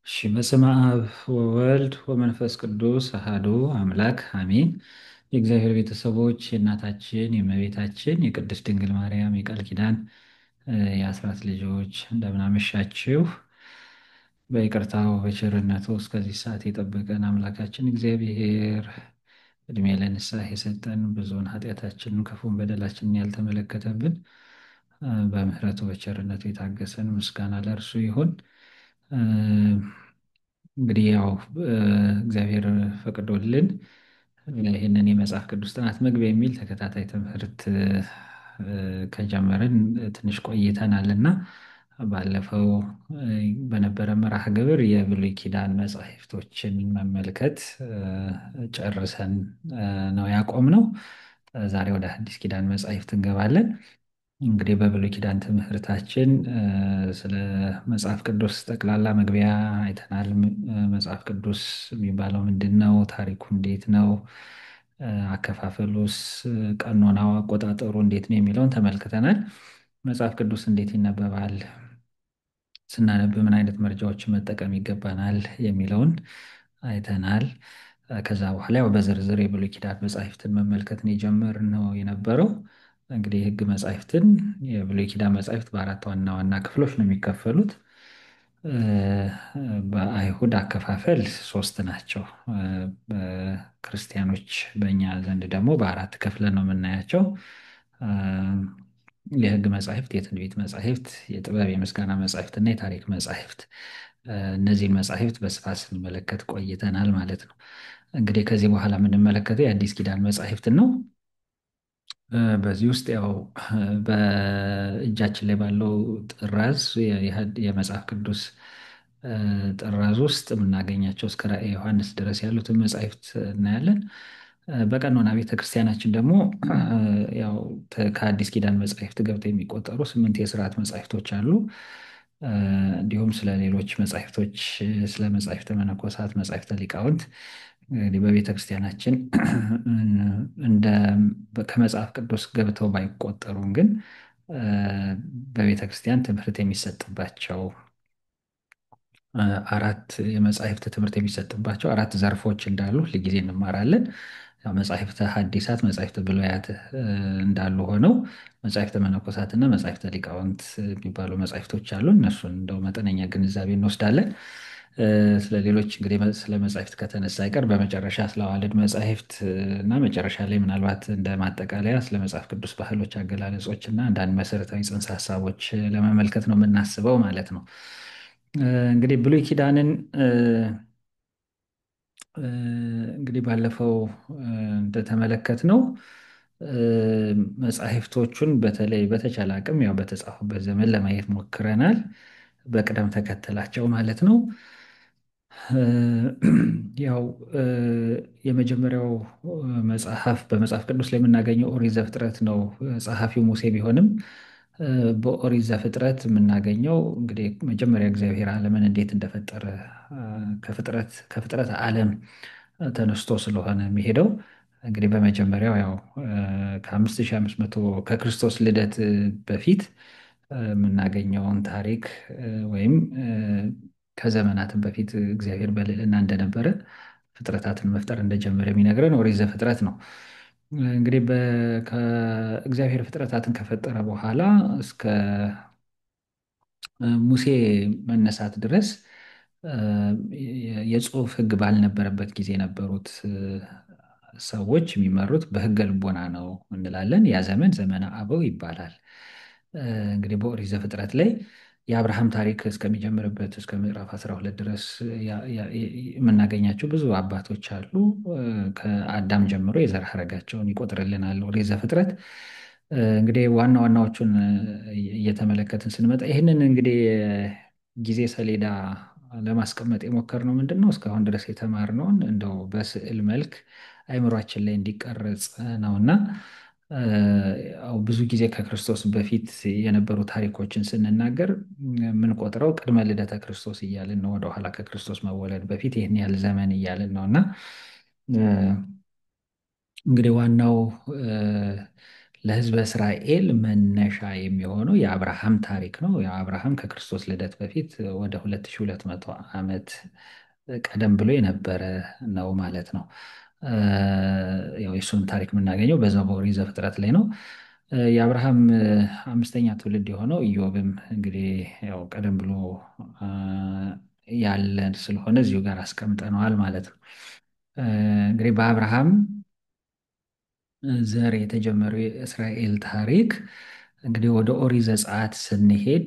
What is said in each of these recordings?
እሺ በስመ አብ ወወልድ ወመንፈስ ቅዱስ አሃዱ አምላክ አሜን። የእግዚአብሔር ቤተሰቦች የእናታችን የእመቤታችን የቅድስት ድንግል ማርያም የቃል ኪዳን የአስራት ልጆች እንደምን አመሻችሁ። በይቅርታው በቸርነቱ እስከዚህ ሰዓት የጠበቀን አምላካችን እግዚአብሔር እድሜ ለንስሐ የሰጠን ብዙውን ኃጢአታችንን ክፉን በደላችንን ያልተመለከተብን በምሕረቱ በቸርነቱ የታገሰን ምስጋና ለእርሱ ይሁን። እንግዲህ ያው እግዚአብሔር ፈቅዶልን ይህንን የመጽሐፍ ቅዱስ ጥናት መግቢያ የሚል ተከታታይ ትምህርት ከጀመርን ትንሽ ቆይተናል እና ባለፈው በነበረ መርሃ ግብር የብሉይ ኪዳን መጻሕፍቶችን መመልከት ጨርሰን ነው ያቆምነው። ዛሬ ወደ አዲስ ኪዳን መጻሕፍት እንገባለን። እንግዲህ በብሉይ ኪዳን ትምህርታችን ስለ መጽሐፍ ቅዱስ ጠቅላላ መግቢያ አይተናል። መጽሐፍ ቅዱስ የሚባለው ምንድን ነው? ታሪኩ እንዴት ነው? አከፋፈሉስ፣ ቀኖናው፣ አቆጣጠሩ እንዴት ነው የሚለውን ተመልክተናል። መጽሐፍ ቅዱስ እንዴት ይነበባል? ስናነብ ምን አይነት መረጃዎችን መጠቀም ይገባናል የሚለውን አይተናል። ከዛ በኋላ ያው በዝርዝር የብሉይ ኪዳን መጻሕፍትን መመልከት ነው የጀመርነው የነበረው። እንግዲህ የሕግ መጻሕፍትን የብሉይ ኪዳን መጻሕፍት በአራት ዋና ዋና ክፍሎች ነው የሚከፈሉት። በአይሁድ አከፋፈል ሶስት ናቸው። በክርስቲያኖች በእኛ ዘንድ ደግሞ በአራት ከፍለን ነው የምናያቸው። የሕግ መጻሕፍት፣ የትንቢት መጻሕፍት፣ የጥበብ የምስጋና መጻሕፍት እና የታሪክ መጻሕፍት። እነዚህን መጻሕፍት በስፋት ስንመለከት ቆይተናል ማለት ነው። እንግዲህ ከዚህ በኋላ የምንመለከተው የአዲስ ኪዳን መጻሕፍትን ነው። በዚህ ውስጥ ያው በእጃችን ላይ ባለው ጥራዝ የመጽሐፍ ቅዱስ ጥራዝ ውስጥ የምናገኛቸው እስከ ራዕየ ዮሐንስ ድረስ ያሉትን መጻሕፍት እናያለን። በቀኖና ቤተክርስቲያናችን ደግሞ ያው ከአዲስ ኪዳን መጻሕፍት ገብተው የሚቆጠሩ 8 የሥርዓት መጻሕፍቶች አሉ። እንዲሁም ስለ ሌሎች መጻሕፍቶች ስለ መጻሕፍተ መነኮሳት፣ መጻሕፍተ ሊቃውንት እንግዲህ በቤተ ክርስቲያናችን እንደ ከመጽሐፍ ቅዱስ ገብተው ባይቆጠሩም ግን በቤተ ክርስቲያን ትምህርት የሚሰጥባቸው አራት የመጻሕፍት ትምህርት የሚሰጥባቸው አራት ዘርፎች እንዳሉ ሁልጊዜ እንማራለን። ያው መጻሕፍተ ሐዲሳት፣ መጻሕፍተ ብሉያት እንዳሉ ሆነው መጻሕፍተ መነኮሳት እና መጻሕፍተ ሊቃውንት የሚባሉ መጻሕፍቶች አሉ። እነሱን እንደው መጠነኛ ግንዛቤ እንወስዳለን። ስለ ሌሎች እንግዲህ ስለ መጻሕፍት ከተነሳ አይቀር በመጨረሻ ስለ አዋልድ መጻሕፍት እና መጨረሻ ላይ ምናልባት እንደ ማጠቃለያ ስለ መጽሐፍ ቅዱስ ባህሎች፣ አገላለጾች እና አንዳንድ መሰረታዊ ጽንሰ ሀሳቦች ለመመልከት ነው የምናስበው ማለት ነው። እንግዲህ ብሉይ ኪዳንን እንግዲህ ባለፈው እንደተመለከትነው መጻሕፍቶቹን በተለይ በተቻለ አቅም ያው በተጻፉበት ዘመን ለማየት ሞክረናል፣ በቅደም ተከተላቸው ማለት ነው። ያው የመጀመሪያው መጽሐፍ በመጽሐፍ ቅዱስ ላይ የምናገኘው ኦሪት ዘፍጥረት ነው። ጸሐፊው ሙሴ ቢሆንም በኦሪት ዘፍጥረት የምናገኘው እንግዲህ መጀመሪያ እግዚአብሔር ዓለምን እንዴት እንደፈጠረ ከፍጥረት ዓለም ተነስቶ ስለሆነ የሚሄደው እንግዲህ በመጀመሪያው ያው ከ5500 ከክርስቶስ ልደት በፊት የምናገኘውን ታሪክ ወይም ከዘመናትም በፊት እግዚአብሔር በልዕልና እንደነበረ ፍጥረታትን መፍጠር እንደጀመረ የሚነግረን ኦሪት ዘፍጥረት ነው። እንግዲህ ከእግዚአብሔር ፍጥረታትን ከፈጠረ በኋላ እስከ ሙሴ መነሳት ድረስ የጽሑፍ ሕግ ባልነበረበት ጊዜ የነበሩት ሰዎች የሚመሩት በሕገ ልቦና ነው እንላለን። ያ ዘመን ዘመነ አበው ይባላል። እንግዲህ በኦሪት ዘፍጥረት ላይ የአብርሃም ታሪክ እስከሚጀምርበት እስከ ምዕራፍ 12 ድረስ የምናገኛቸው ብዙ አባቶች አሉ። ከአዳም ጀምሮ የዘር ሐረጋቸውን ይቆጥርልናል ኦሪት ዘፍጥረት። እንግዲህ ዋና ዋናዎቹን እየተመለከትን ስንመጣ ይህንን እንግዲህ ጊዜ ሰሌዳ ለማስቀመጥ የሞከርነው ምንድን ነው? እስካሁን ድረስ የተማርነውን እንደው በስዕል መልክ አይምሯችን ላይ እንዲቀረጽ ነውና ብዙ ጊዜ ከክርስቶስ በፊት የነበሩ ታሪኮችን ስንናገር የምንቆጥረው ቅድመ ልደተ ክርስቶስ እያልን ነው። ወደኋላ ከክርስቶስ መወለድ በፊት ይህን ያህል ዘመን እያልን ነው እና እንግዲህ ዋናው ለሕዝበ እስራኤል መነሻ የሚሆነው የአብርሃም ታሪክ ነው። ያው አብርሃም ከክርስቶስ ልደት በፊት ወደ 2200 ዓመት ቀደም ብሎ የነበረ ነው ማለት ነው። ያው የእሱን ታሪክ የምናገኘው በዛው በኦሪት ዘፍጥረት ላይ ነው። የአብርሃም አምስተኛ ትውልድ የሆነው ኢዮብም እንግዲህ ያው ቀደም ብሎ አ፣ ያለን ስለሆነ እዚሁ ጋር አስቀምጠነዋል ማለት ነው። እንግዲህ በአብርሃም ዘር የተጀመረው የእስራኤል ታሪክ እንግዲህ ወደ ኦሪት ዘጸአት ስንሄድ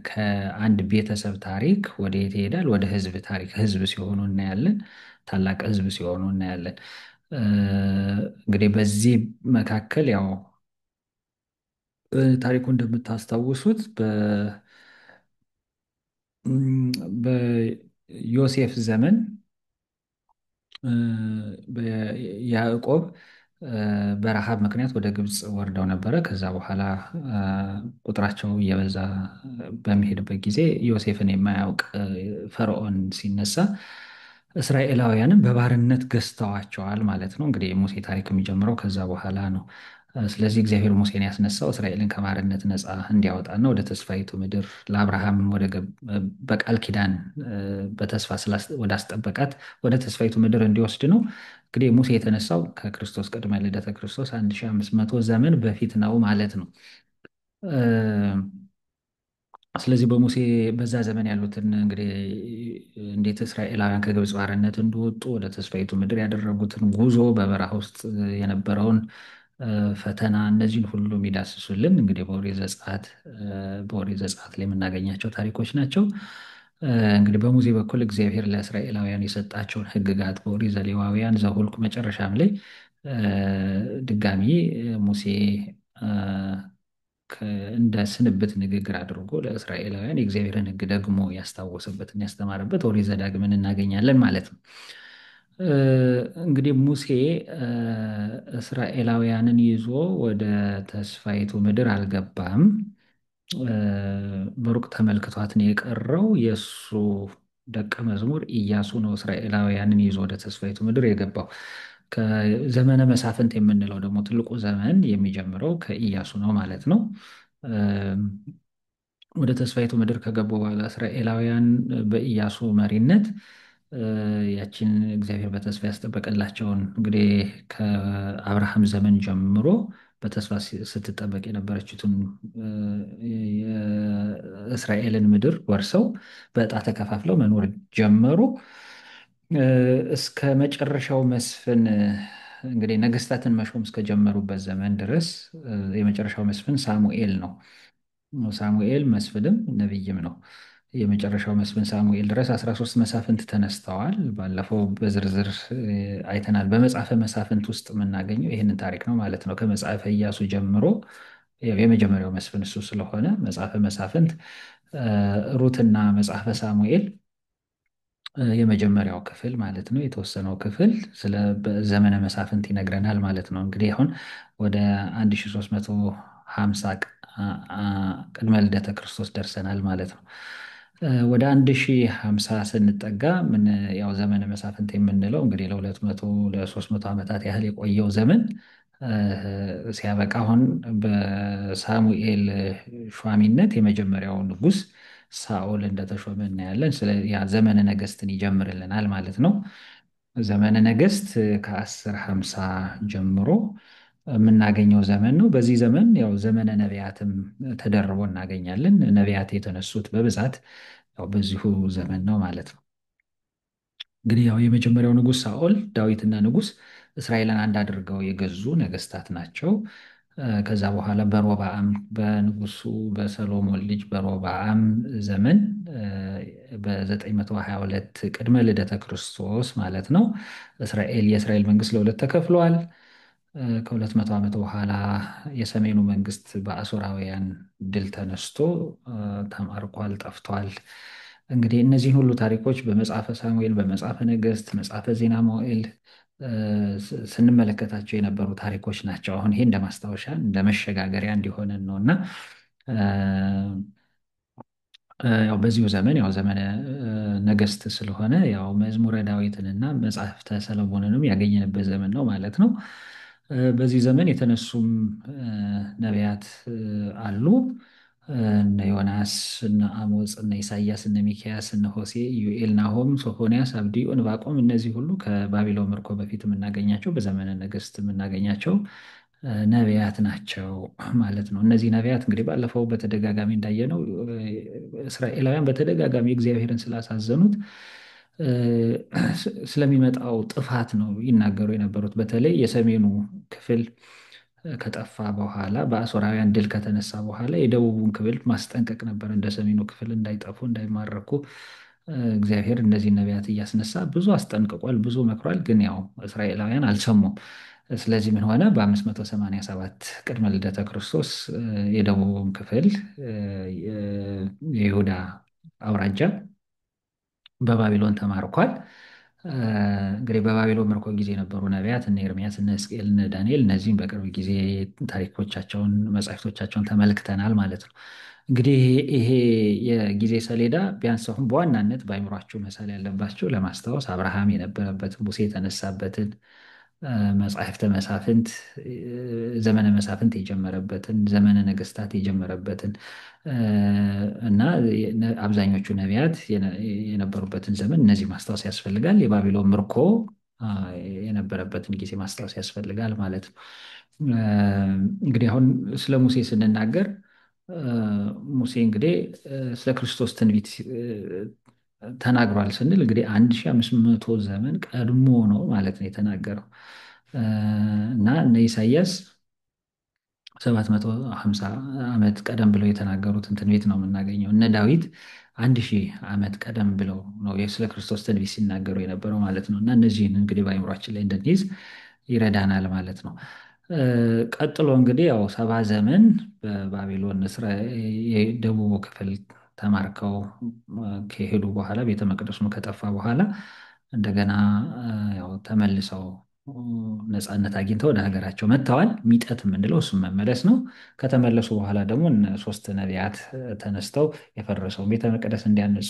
ከአንድ ቤተሰብ ታሪክ ወደ የት ይሄዳል? ወደ ህዝብ ታሪክ። ህዝብ ሲሆኑ እናያለን። ታላቅ ህዝብ ሲሆኑ እናያለን። እ፣ እንግዲህ በዚህ መካከል ያው ታሪኩ እንደምታስታውሱት በዮሴፍ ዘመን እ፣ ያዕቆብ በረሃብ ምክንያት ወደ ግብፅ ወርደው ነበረ። ከዛ በኋላ እ፣ ቁጥራቸው እየበዛ በሚሄድበት ጊዜ ዮሴፍን የማያውቅ ፈርዖን ሲነሳ እስራኤላውያንን በባርነት ገዝተዋቸዋል ማለት ነው። እንግዲህ የሙሴ ታሪክ የሚጀምረው ከዛ በኋላ ነው። ስለዚህ እግዚአብሔር ሙሴን ያስነሳው እስራኤልን ከባርነት ነፃ እንዲያወጣና ወደ ተስፋይቱ ምድር ለአብርሃም በቃል ኪዳን በተስፋ ወደ አስጠበቃት ወደ ተስፋይቱ ምድር እንዲወስድ ነው። እንግዲህ ሙሴ የተነሳው ከክርስቶስ ቅድመ ልደተ ክርስቶስ 1500 ዘመን በፊት ነው ማለት ነው። ስለዚህ በሙሴ በዛ ዘመን ያሉትን እንግዲህ እንዴት እስራኤላውያን ከግብፅ ባርነት እንደወጡ ወደ ተስፋይቱ ምድር ያደረጉትን ጉዞ በበረሃ ውስጥ የነበረውን ፈተና እነዚህን ሁሉ የሚዳስሱልን እንግዲህ በኦሪት ዘጸአት ላይ የምናገኛቸው ታሪኮች ናቸው። እንግዲህ በሙሴ በኩል እግዚአብሔር ለእስራኤላውያን የሰጣቸውን ሕግጋት በኦሪት ዘሌዋውያን ዘኍልቍ መጨረሻም ላይ ድጋሚ ሙሴ እ፣ እንደ ስንብት ንግግር አድርጎ ለእስራኤላውያን የእግዚአብሔርን ሕግ ደግሞ ያስታወሰበትና ያስተማረበት ኦሪት ዘዳግምን እናገኛለን ማለት ነው። እ፣ እንግዲህ ሙሴ እስራኤላውያንን ይዞ ወደ ተስፋይቱ ምድር አልገባም። እ፣ በሩቅ ተመልክቷት ነው የቀረው። የእሱ ደቀ መዝሙር ኢያሱ ነው እስራኤላውያንን ይዞ ወደ ተስፋይቱ ምድር የገባው። ከዘመነ መሳፍንት የምንለው ደግሞ ትልቁ ዘመን የሚጀምረው ከኢያሱ ነው ማለት ነው። ወደ ተስፋይቱ ምድር ከገቡ በኋላ እስራኤላውያን በኢያሱ መሪነት ያችን እግዚአብሔር በተስፋ ያስጠበቀላቸውን እንግዲህ ከአብርሃም ዘመን ጀምሮ በተስፋ ስትጠበቅ የነበረችትን የእስራኤልን ምድር ወርሰው በዕጣ ተከፋፍለው መኖር ጀመሩ። እስከ መጨረሻው መስፍን እንግዲህ ነገስታትን መሾም እስከጀመሩበት ዘመን ድረስ የመጨረሻው መስፍን ሳሙኤል ነው። ሳሙኤል መስፍንም ነቢይም ነው። የመጨረሻው መስፍን ሳሙኤል ድረስ 13 መሳፍንት ተነስተዋል። ባለፈው በዝርዝር አይተናል። በመጽሐፈ መሳፍንት ውስጥ የምናገኘው ይህንን ታሪክ ነው ማለት ነው። ከመጽሐፈ ኢያሱ ጀምሮ ያው የመጀመሪያው መስፍን እሱ ስለሆነ መጽሐፈ መሳፍንት፣ ሩትና መጽሐፈ ሳሙኤል የመጀመሪያው ክፍል ማለት ነው። የተወሰነው ክፍል ስለ ዘመነ መሳፍንት ይነግረናል ማለት ነው። እንግዲህ አሁን ወደ 1350 ቅድመ ልደተ ክርስቶስ ደርሰናል ማለት ነው። ወደ 1050 ስንጠጋ ምን ያው ዘመነ መሳፍንት የምንለው እንግዲህ ለ200 ለ300 ዓመታት ያህል የቆየው ዘመን ሲያበቃ አሁን በሳሙኤል ሿሚነት የመጀመሪያው ንጉሥ ሳኦል እንደተሾመ እናያለን። ያ ዘመነ ነገስትን ይጀምርልናል ማለት ነው። ዘመነ ነገስት ከ1050 ጀምሮ የምናገኘው ዘመን ነው። በዚህ ዘመን ያው ዘመነ ነቢያትም ተደርቦ እናገኛለን። ነቢያት የተነሱት በብዛት ያው በዚሁ ዘመን ነው ማለት ነው። እንግዲህ ያው የመጀመሪያው ንጉሥ ሳኦል ዳዊትና ንጉሥ እስራኤልን አንድ አድርገው የገዙ ነገስታት ናቸው። ከዛ በኋላ በንጉሱ በሰሎሞን ልጅ በሮብዓም ዘመን በ922 ቅድመ ልደተ ክርስቶስ ማለት ነው የእስራኤል መንግስት ለሁለት ተከፍሏል። ከ200 ዓመት በኋላ የሰሜኑ መንግስት በአሦራውያን ድል ተነስቶ ተማርኳል፣ ጠፍቷል። እንግዲህ እነዚህን ሁሉ ታሪኮች በመጽሐፈ ሳሙኤል፣ በመጽሐፈ ነገሥት፣ መጽሐፈ ዜና መዋዕል ስንመለከታቸው የነበሩ ታሪኮች ናቸው። አሁን ይሄ እንደ ማስታወሻ እንደ መሸጋገሪያ እንዲሆነን ነው እና ያው በዚሁ ዘመን ያው ዘመነ ነገስት ስለሆነ ያው መዝሙረ ዳዊትንና መጽሐፍተ ሰለሞንንም ያገኘንበት ዘመን ነው ማለት ነው። በዚህ ዘመን የተነሱም ነቢያት አሉ። እነ ዮናስ፣ እነ አሞጽ፣ እነ ኢሳያስ፣ እነ ሚክያስ፣ እነ ሆሴ፣ ኢዩኤል፣ ናሆም፣ ሶፎንያስ፣ አብድዩ፣ ዕንባቆም እነዚህ ሁሉ ከባቢሎን ምርኮ በፊት የምናገኛቸው በዘመነ ነገሥት የምናገኛቸው ነቢያት ናቸው ማለት ነው። እነዚህ ነቢያት እንግዲህ ባለፈው በተደጋጋሚ እንዳየነው እስራኤላውያን በተደጋጋሚ እግዚአብሔርን ስላሳዘኑት እ፣ ስለሚመጣው ጥፋት ነው ይናገሩ የነበሩት። በተለይ የሰሜኑ ክፍል ከጠፋ በኋላ በአሦራውያን ድል ከተነሳ በኋላ የደቡቡን ክፍል ማስጠንቀቅ ነበር፣ እንደ ሰሜኑ ክፍል እንዳይጠፉ እንዳይማረኩ። እግዚአብሔር እነዚህ ነቢያት እያስነሳ ብዙ አስጠንቅቋል፣ ብዙ መክሯል። ግን ያው እስራኤላውያን አልሰሙም። ስለዚህ ምን ሆነ? በ587 ቅድመ ልደተ ክርስቶስ የደቡቡን ክፍል የይሁዳ አውራጃ በባቢሎን ተማርኳል። እንግዲህ በባቢሎን ምርኮ ጊዜ የነበሩ ነቢያት እነ ኤርምያስ፣ እነ ሕዝቅኤል፣ እነ ዳንኤል እነዚህም በቅርብ ጊዜ ታሪኮቻቸውን መጻሕፍቶቻቸውን ተመልክተናል ማለት ነው። እንግዲህ ይሄ የጊዜ ሰሌዳ ቢያንስ አሁን በዋናነት በአእምሯችሁ መሳል ያለባቸው ለማስታወስ አብርሃም የነበረበትን፣ ሙሴ የተነሳበትን፣ መጽሐፍተ መሳፍንት ዘመነ መሳፍንት የጀመረበትን፣ ዘመነ ነገስታት የጀመረበትን እና አብዛኞቹ ነቢያት የነበሩበትን ዘመን እነዚህ ማስታወስ ያስፈልጋል። የባቢሎን ምርኮ የነበረበትን ጊዜ ማስታወስ ያስፈልጋል ማለት ነው። እንግዲህ አሁን ስለ ሙሴ ስንናገር ሙሴ እንግዲህ ስለ ክርስቶስ ትንቢት ተናግሯል ስንል እንግዲህ 1500 ዘመን ቀድሞ ነው ማለት ነው የተናገረው። እና እነ ኢሳያስ 750 ዓመት ቀደም ብለው የተናገሩትን ትንቢት ነው የምናገኘው። እነ ዳዊት 1000 ዓመት ቀደም ብለው ነው ስለ ክርስቶስ ትንቢት ሲናገሩ የነበረው ማለት ነው። እና እነዚህን እንግዲህ በአእምሯችን ላይ እንድንይዝ ይረዳናል ማለት ነው። ቀጥሎ እንግዲህ ያው 70 ዘመን በባቢሎን የደቡቡ ክፍል ተማርከው ከሄዱ በኋላ ቤተ መቅደሱን ከጠፋ በኋላ እንደገና ያው ተመልሰው ነፃነት አግኝተው ወደ ሀገራቸው መጥተዋል። ሚጠት የምንለው እሱም መመለስ ነው። ከተመለሱ በኋላ ደግሞ ሶስት ነቢያት ተነስተው የፈረሰውን ቤተ መቅደስ እንዲያንጹ፣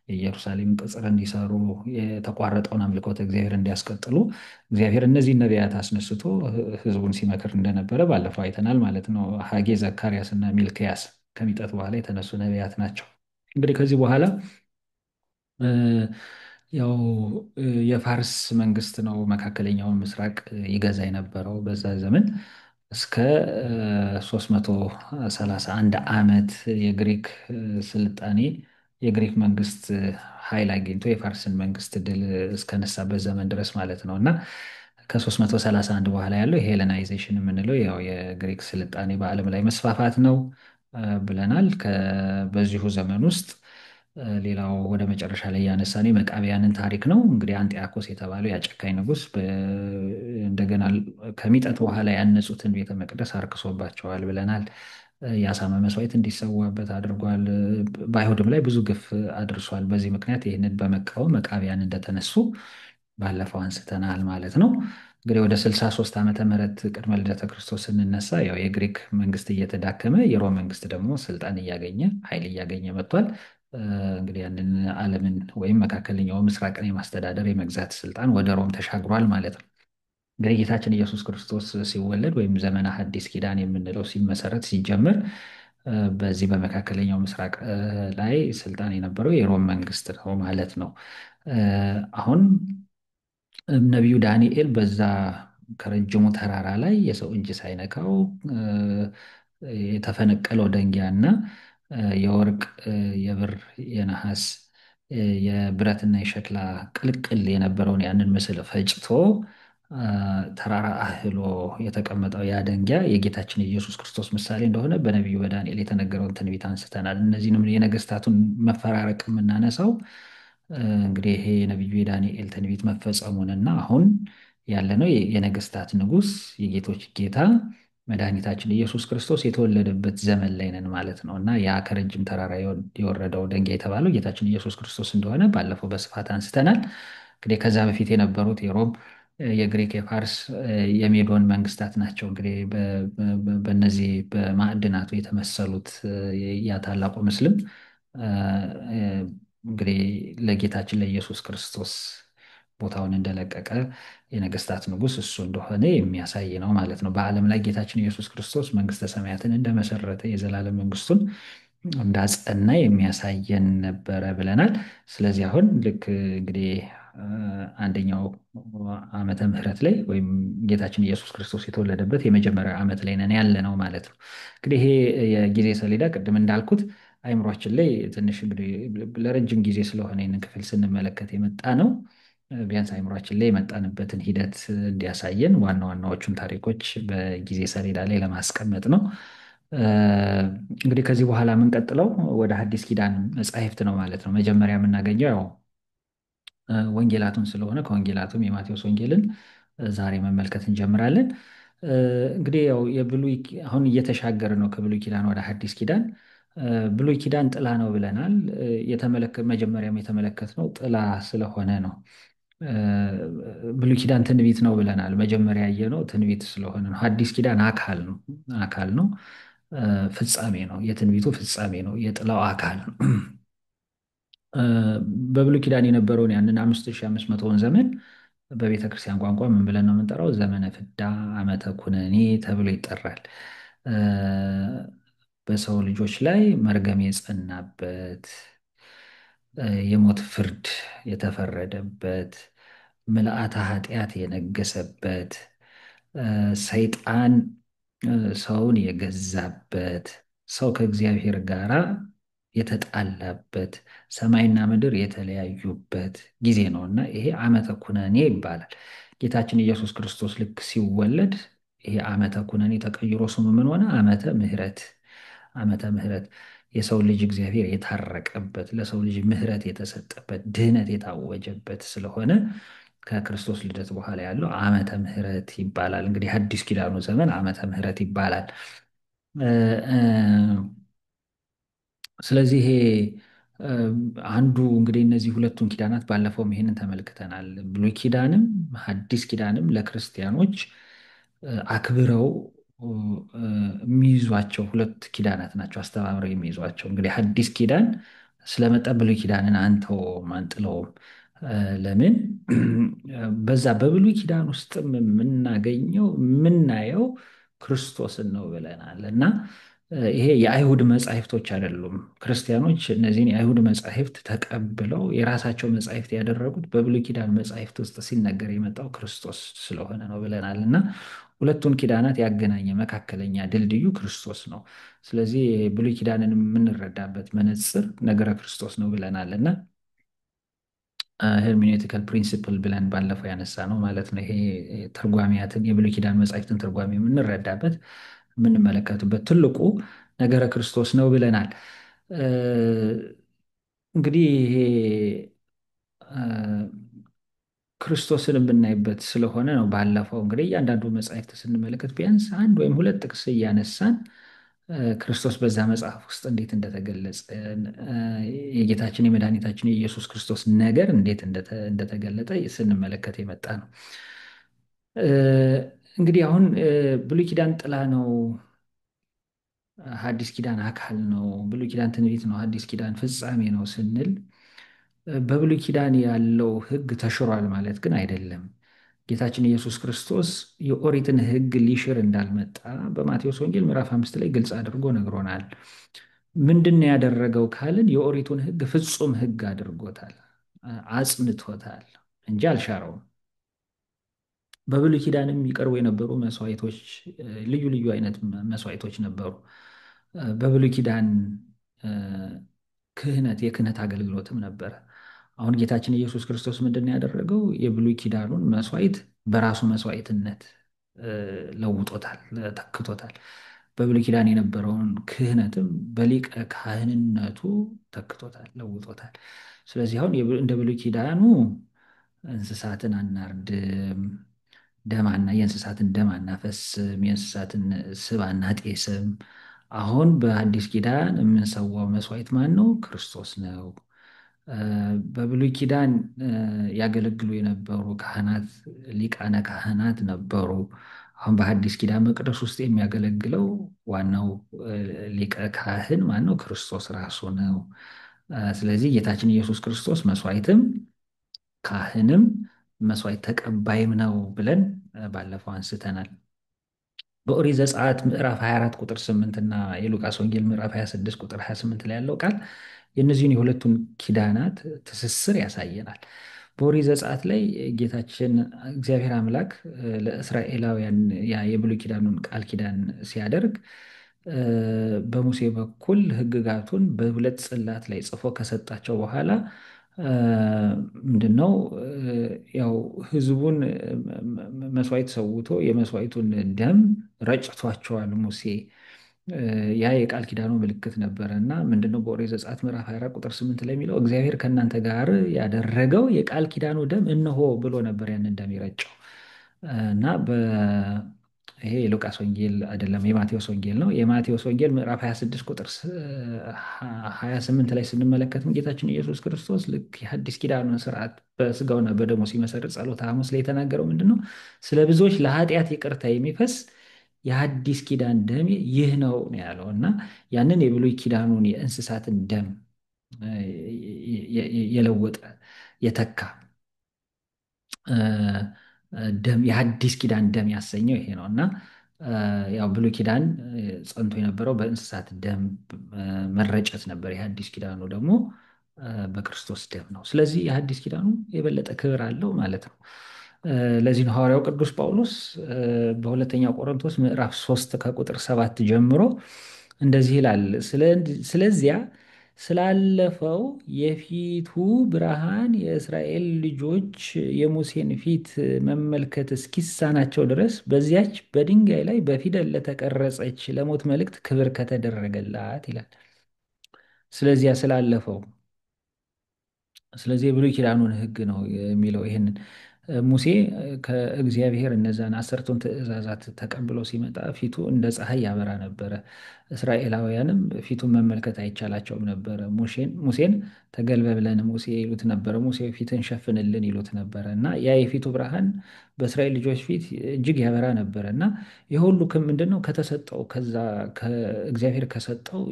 የኢየሩሳሌም ቅጽር እንዲሰሩ፣ የተቋረጠውን አምልኮተ እግዚአብሔር እንዲያስቀጥሉ እግዚአብሔር እነዚህን ነቢያት አስነስቶ ሕዝቡን ሲመክር እንደነበረ ባለፈው አይተናል ማለት ነው። ሐጌ፣ ዘካርያስ እና ሚልክያስ ከሚጠት በኋላ የተነሱ ነቢያት ናቸው። እንግዲህ ከዚህ በኋላ ያው የፋርስ መንግስት ነው መካከለኛውን ምስራቅ ይገዛ የነበረው በዛ ዘመን እስከ 331 ዓመት የግሪክ ስልጣኔ የግሪክ መንግስት ኃይል አግኝቶ የፋርስን መንግስት ድል እስከነሳበት ዘመን ድረስ ማለት ነው። እና ከ331 በኋላ ያለው የሄለናይዜሽን የምንለው ያው የግሪክ ስልጣኔ በዓለም ላይ መስፋፋት ነው ብለናል። በዚሁ ዘመን ውስጥ ሌላው ወደ መጨረሻ ላይ ያነሳን የመቃብያንን ታሪክ ነው። እንግዲህ አንጢያኮስ የተባለው ያጨካኝ ንጉስ እንደገና ከሚጠት በኋላ ያነጹትን ቤተ መቅደስ አርክሶባቸዋል ብለናል። የአሳማ መስዋዕት እንዲሰዋበት አድርጓል። በአይሁድም ላይ ብዙ ግፍ አድርሷል። በዚህ ምክንያት ይህንን በመቃወም መቃብያን እንደተነሱ ባለፈው አንስተናል ማለት ነው። እንግዲህ ወደ 63 ዓመተ ምህረት ቅድመ ልደተ ክርስቶስ ስንነሳ ያው የግሪክ መንግስት እየተዳከመ የሮም መንግስት ደግሞ ስልጣን እያገኘ ኃይል እያገኘ መጥቷል። እንግዲህ ያንን ዓለምን ወይም መካከለኛው ምስራቅን የማስተዳደር የመግዛት ስልጣን ወደ ሮም ተሻግሯል ማለት ነው። እንግዲህ ጌታችን ኢየሱስ ክርስቶስ ሲወለድ ወይም ዘመነ ሐዲስ ኪዳን የምንለው ሲመሰረት ሲጀምር በዚህ በመካከለኛው ምስራቅ ላይ ስልጣን የነበረው የሮም መንግስት ነው ማለት ነው። አሁን ነቢዩ ዳንኤል በዛ ከረጅሙ ተራራ ላይ የሰው እጅ ሳይነካው የተፈነቀለው ደንጊያ እና የወርቅ፣ የብር፣ የነሐስ፣ የብረትና የሸክላ ቅልቅል የነበረውን ያንን ምስል ፈጭቶ ተራራ አህሎ የተቀመጠው ያ ደንጊያ የጌታችን የኢየሱስ ክርስቶስ ምሳሌ እንደሆነ በነቢዩ በዳንኤል የተነገረውን ትንቢት አንስተናል። እነዚህንም የነገስታቱን መፈራረቅ የምናነሳው እንግዲህ ይሄ የነቢዩ የዳንኤል ትንቢት መፈጸሙንና አሁን ያለነው የነገስታት ንጉስ የጌቶች ጌታ መድኃኒታችን ኢየሱስ ክርስቶስ የተወለደበት ዘመን ላይ ነን ማለት ነው። እና ያ ከረጅም ተራራ የወረደው ደንጊያ የተባለው ጌታችን ኢየሱስ ክርስቶስ እንደሆነ ባለፈው በስፋት አንስተናል። እንግዲህ ከዛ በፊት የነበሩት የሮም፣ የግሪክ፣ የፋርስ፣ የሜዶን መንግስታት ናቸው። እንግዲህ በእነዚህ በማዕድናቱ የተመሰሉት ያ ታላቁ ምስልም እንግዲህ ለጌታችን ለኢየሱስ ክርስቶስ ቦታውን እንደለቀቀ የነገስታት ንጉሥ እሱ እንደሆነ የሚያሳይ ነው ማለት ነው። በዓለም ላይ ጌታችን ኢየሱስ ክርስቶስ መንግስተ ሰማያትን እንደመሰረተ የዘላለም መንግስቱን እንዳጸና የሚያሳየን ነበረ ብለናል። ስለዚህ አሁን ልክ እንግዲህ አንደኛው ዓመተ ምህረት ላይ ወይም ጌታችን ኢየሱስ ክርስቶስ የተወለደበት የመጀመሪያው ዓመት ላይ ነን ያለ ነው ማለት ነው። እንግዲህ ይሄ የጊዜ ሰሌዳ ቅድም እንዳልኩት አይምሯችን ላይ ትንሽ እንግዲህ ለረጅም ጊዜ ስለሆነ ይህንን ክፍል ስንመለከት የመጣ ነው። ቢያንስ አይምሯችን ላይ የመጣንበትን ሂደት እንዲያሳየን ዋና ዋናዎቹን ታሪኮች በጊዜ ሰሌዳ ላይ ለማስቀመጥ ነው። እንግዲህ ከዚህ በኋላ የምንቀጥለው ወደ ሐዲስ ኪዳን መጻሕፍት ነው ማለት ነው። መጀመሪያ የምናገኘው ያው ወንጌላቱን ስለሆነ ከወንጌላቱም የማቴዎስ ወንጌልን ዛሬ መመልከት እንጀምራለን። እንግዲህ ያው አሁን እየተሻገረ ነው ከብሉይ ኪዳን ወደ ሐዲስ ኪዳን። ብሉይ ኪዳን ጥላ ነው ብለናል። መጀመሪያም የተመለከትነው ጥላ ስለሆነ ነው። ብሉይ ኪዳን ትንቢት ነው ብለናል። መጀመሪያ ያየነው ትንቢት ስለሆነ ነው። ሐዲስ ኪዳን አካል ነው፣ ፍጻሜ ነው። የትንቢቱ ፍጻሜ ነው፣ የጥላው አካል ነው። በብሉይ ኪዳን የነበረውን ያንን 5500ውን ዘመን በቤተ ክርስቲያን ቋንቋ ምን ብለን ነው የምንጠራው? ዘመነ ፍዳ፣ ዓመተ ኩነኔ ተብሎ ይጠራል። በሰው ልጆች ላይ መርገም የጸናበት፣ የሞት ፍርድ የተፈረደበት፣ ምልአተ ኃጢአት የነገሰበት፣ ሰይጣን ሰውን የገዛበት፣ ሰው ከእግዚአብሔር ጋር የተጣላበት፣ ሰማይና ምድር የተለያዩበት ጊዜ ነው እና ይሄ ዓመተ ኩነኔ ይባላል። ጌታችን ኢየሱስ ክርስቶስ ልክ ሲወለድ ይሄ ዓመተ ኩነኔ ተቀይሮ ስሙ ምን ሆነ? ዓመተ ምሕረት። ዓመተ ምሕረት የሰው ልጅ እግዚአብሔር የታረቀበት፣ ለሰው ልጅ ምሕረት የተሰጠበት፣ ድህነት የታወጀበት ስለሆነ ከክርስቶስ ልደት በኋላ ያለው ዓመተ ምሕረት ይባላል። እንግዲህ አዲስ ኪዳኑ ዘመን ዓመተ ምሕረት ይባላል። ስለዚህ ይሄ አንዱ እንግዲህ እነዚህ ሁለቱን ኪዳናት ባለፈውም ይሄንን ተመልክተናል። ብሉይ ኪዳንም ሐዲስ ኪዳንም ለክርስቲያኖች አክብረው የሚይዟቸው ሁለት ኪዳናት ናቸው፣ አስተባብረው የሚይዟቸው። እንግዲህ ሐዲስ ኪዳን ስለመጣ ብሉይ ኪዳንን አንተውም አንጥለውም። ለምን? በዛ በብሉይ ኪዳን ውስጥም የምናየው ክርስቶስን ነው ብለናል እና ይሄ የአይሁድ መጻሕፍቶች አይደሉም። ክርስቲያኖች እነዚህን የአይሁድ መጻሕፍት ተቀብለው የራሳቸው መጻሕፍት ያደረጉት በብሉይ ኪዳን መጻሕፍት ውስጥ ሲነገር የመጣው ክርስቶስ ስለሆነ ነው ብለናል እና ሁለቱን ኪዳናት ያገናኘ መካከለኛ ድልድዩ ክርስቶስ ነው። ስለዚህ ብሉይ ኪዳንን የምንረዳበት መነጽር ነገረ ክርስቶስ ነው ብለናል እና ሄርሜኔቲካል ፕሪንሲፕል ብለን ባለፈው ያነሳ ነው ማለት ነው። ይሄ ትርጓሜያትን የብሉይ ኪዳን መጻሕፍትን ትርጓሜ የምንረዳበት የምንመለከትበት ትልቁ ነገረ ክርስቶስ ነው ብለናል። እንግዲህ ይሄ ክርስቶስን የምናይበት ስለሆነ ነው። ባለፈው እንግዲህ እያንዳንዱ መጽሐፍት ስንመለከት ቢያንስ አንድ ወይም ሁለት ጥቅስ እያነሳን ክርስቶስ በዛ መጽሐፍ ውስጥ እንዴት እንደተገለጸ የጌታችን የመድኃኒታችን የኢየሱስ ክርስቶስ ነገር እንዴት እንደተገለጠ ስንመለከት የመጣ ነው። እንግዲህ አሁን ብሉይ ኪዳን ጥላ ነው፣ ሐዲስ ኪዳን አካል ነው። ብሉይ ኪዳን ትንቢት ነው፣ ሐዲስ ኪዳን ፍጻሜ ነው ስንል በብሉይ ኪዳን ያለው ሕግ ተሽሯል ማለት ግን አይደለም። ጌታችን ኢየሱስ ክርስቶስ የኦሪትን ሕግ ሊሽር እንዳልመጣ በማቴዎስ ወንጌል ምዕራፍ 5 ላይ ግልጽ አድርጎ ነግሮናል። ምንድን ነው ያደረገው ካልን የኦሪቱን ሕግ ፍጹም ሕግ አድርጎታል፣ አጽንቶታል እንጂ አልሻረውም። በብሉይ ኪዳን የሚቀርቡ የነበሩ መስዋዕቶች ልዩ ልዩ አይነት መስዋዕቶች ነበሩ። በብሉይ ኪዳን የክህነት አገልግሎትም ነበረ። አሁን ጌታችን ኢየሱስ ክርስቶስ ምንድን ነው ያደረገው? የብሉይ ኪዳኑን መስዋዕት በራሱ መስዋዕትነት ለውጦታል፣ ተክቶታል። በብሉይ ኪዳን የነበረውን ክህነትም በሊቀ ካህንነቱ ተክቶታል፣ ለውጦታል። ስለዚህ አሁን እንደ ብሉይ ኪዳኑ እንስሳትን አናርድም፣ የእንስሳትን ደም አናፈስም፣ የእንስሳትን ስብ አናጤስም። አሁን በአዲስ ኪዳን የምንሰዋው መስዋዕት ማን ነው? ክርስቶስ ነው። በብሉይ ኪዳን ያገለግሉ የነበሩ ካህናት ሊቃነ ካህናት ነበሩ። አሁን በሐዲስ ኪዳን መቅደስ ውስጥ የሚያገለግለው ዋናው ሊቀ ካህን ማን ነው? ክርስቶስ ራሱ ነው። ስለዚህ ጌታችን ኢየሱስ ክርስቶስ መስዋዕትም ካህንም መስዋዕት ተቀባይም ነው ብለን ባለፈው አንስተናል። በኦሪት ዘጸአት ምዕራፍ 24 ቁጥር 8 እና የሉቃስ ወንጌል ምዕራፍ 26 ቁጥር 28 ላይ ያለው ቃል የእነዚህን የሁለቱን ኪዳናት ትስስር ያሳየናል። በኦሪት ዘጸአት ላይ ጌታችን እግዚአብሔር አምላክ ለእስራኤላውያን ያ የብሉይ ኪዳኑን ቃል ኪዳን ሲያደርግ በሙሴ በኩል ሕግጋቱን በሁለት ጽላት ላይ ጽፎ ከሰጣቸው በኋላ ምንድነው ያው ሕዝቡን መስዋዕት ሰውቶ የመስዋዕቱን ደም ረጭቷቸዋል ሙሴ። ያ የቃል ኪዳኑ ምልክት ነበረ እና ምንድነው በኦሪት ዘጸአት ምዕራፍ 24 ቁጥር 8 ላይ የሚለው እግዚአብሔር ከእናንተ ጋር ያደረገው የቃል ኪዳኑ ደም እነሆ ብሎ ነበር ያንን ደም የረጨው። እና ይሄ የሉቃስ ወንጌል አይደለም፣ የማቴዎስ ወንጌል ነው። የማቴዎስ ወንጌል ምዕራፍ 26 ቁጥር 28 ላይ ስንመለከትም ጌታችን ኢየሱስ ክርስቶስ ልክ የሐዲስ ኪዳኑን ስርዓት በስጋውና በደሙ ሲመሰርት ጸሎተ ሐሙስ ላይ የተናገረው ምንድን ነው? ስለ ብዙዎች ለኃጢአት ይቅርታ የሚፈስ የሐዲስ ኪዳን ደም ይህ ነው ነው ያለው እና ያንን የብሉይ ኪዳኑን የእንስሳትን ደም የለወጠ የተካ ደም የሐዲስ ኪዳን ደም ያሰኘው ይሄ ነው እና ያው ብሉይ ኪዳን ጸንቶ የነበረው በእንስሳት ደም መረጨት ነበር። የሐዲስ ኪዳኑ ደግሞ በክርስቶስ ደም ነው። ስለዚህ የሐዲስ ኪዳኑ የበለጠ ክብር አለው ማለት ነው። ለዚህ ነው ሐዋርያው ቅዱስ ጳውሎስ በሁለተኛ ቆሮንቶስ ምዕራፍ 3 ከቁጥር 7 ጀምሮ እንደዚህ ይላል። ስለዚያ ስላለፈው የፊቱ ብርሃን የእስራኤል ልጆች የሙሴን ፊት መመልከት እስኪሳናቸው ድረስ በዚያች በድንጋይ ላይ በፊደል ለተቀረጸች ለሞት መልእክት ክብር ከተደረገላት ይላል። ስለዚያ ስላለፈው ስለዚህ የብሉይ ኪዳኑን ሕግ ነው የሚለው ይሄንን ሙሴ ከእግዚአብሔር እነዛን 10ቱን ትእዛዛት ተቀብሎ ሲመጣ ፊቱ እንደ ፀሐይ ያበራ ነበረ። እስራኤላውያንም ፊቱን መመልከት አይቻላቸውም ነበረ። ሙሴን ተገልበብለን ሙሴ ይሉት ነበረ። ሙሴ ፊትን ሸፍንልን ይሉት ነበረ እና ያ የፊቱ ብርሃን በእስራኤል ልጆች ፊት እጅግ ያበራ ነበረ እና የሁሉ ምንድን ነው ከተሰጠው ከዛ ከእግዚአብሔር ከሰጠው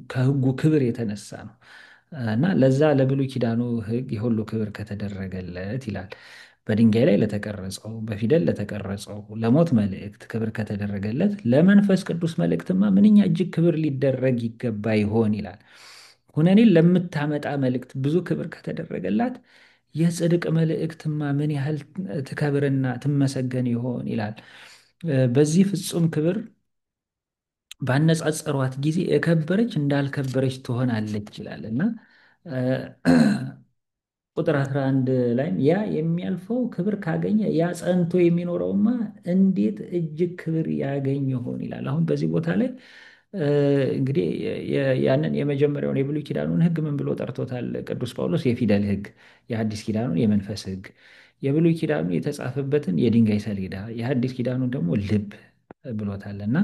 ከሕጉ ክብር የተነሳ ነው። እና ለዛ ለብሉይ ኪዳኑ ሕግ የሁሉ ክብር ከተደረገለት ይላል። በድንጋይ ላይ ለተቀረጸው በፊደል ለተቀረጸው ለሞት መልእክት ክብር ከተደረገለት ለመንፈስ ቅዱስ መልእክትማ ምንኛ እጅግ ክብር ሊደረግ ይገባ ይሆን ይላል። ኩነኔን ለምታመጣ መልእክት ብዙ ክብር ከተደረገላት የጽድቅ መልእክትማ ምን ያህል ትከብርና ትመሰገን ይሆን ይላል። በዚህ ፍጹም ክብር ባነጻጸሯት ጊዜ የከበረች እንዳልከበረች ትሆናለች ይላል እና ቁጥር 11 ላይም ያ የሚያልፈው ክብር ካገኘ ያ ጸንቶ የሚኖረውማ እንዴት እጅግ ክብር ያገኝ ይሆን ይላል። አሁን በዚህ ቦታ ላይ እንግዲህ ያንን የመጀመሪያውን የብሉይ ኪዳኑን ሕግ ምን ብሎ ጠርቶታል ቅዱስ ጳውሎስ? የፊደል ሕግ፣ የሐዲስ ኪዳኑን የመንፈስ ሕግ፣ የብሉይ ኪዳኑ የተጻፈበትን የድንጋይ ሰሌዳ፣ የሐዲስ ኪዳኑን ደግሞ ልብ ብሎታል እና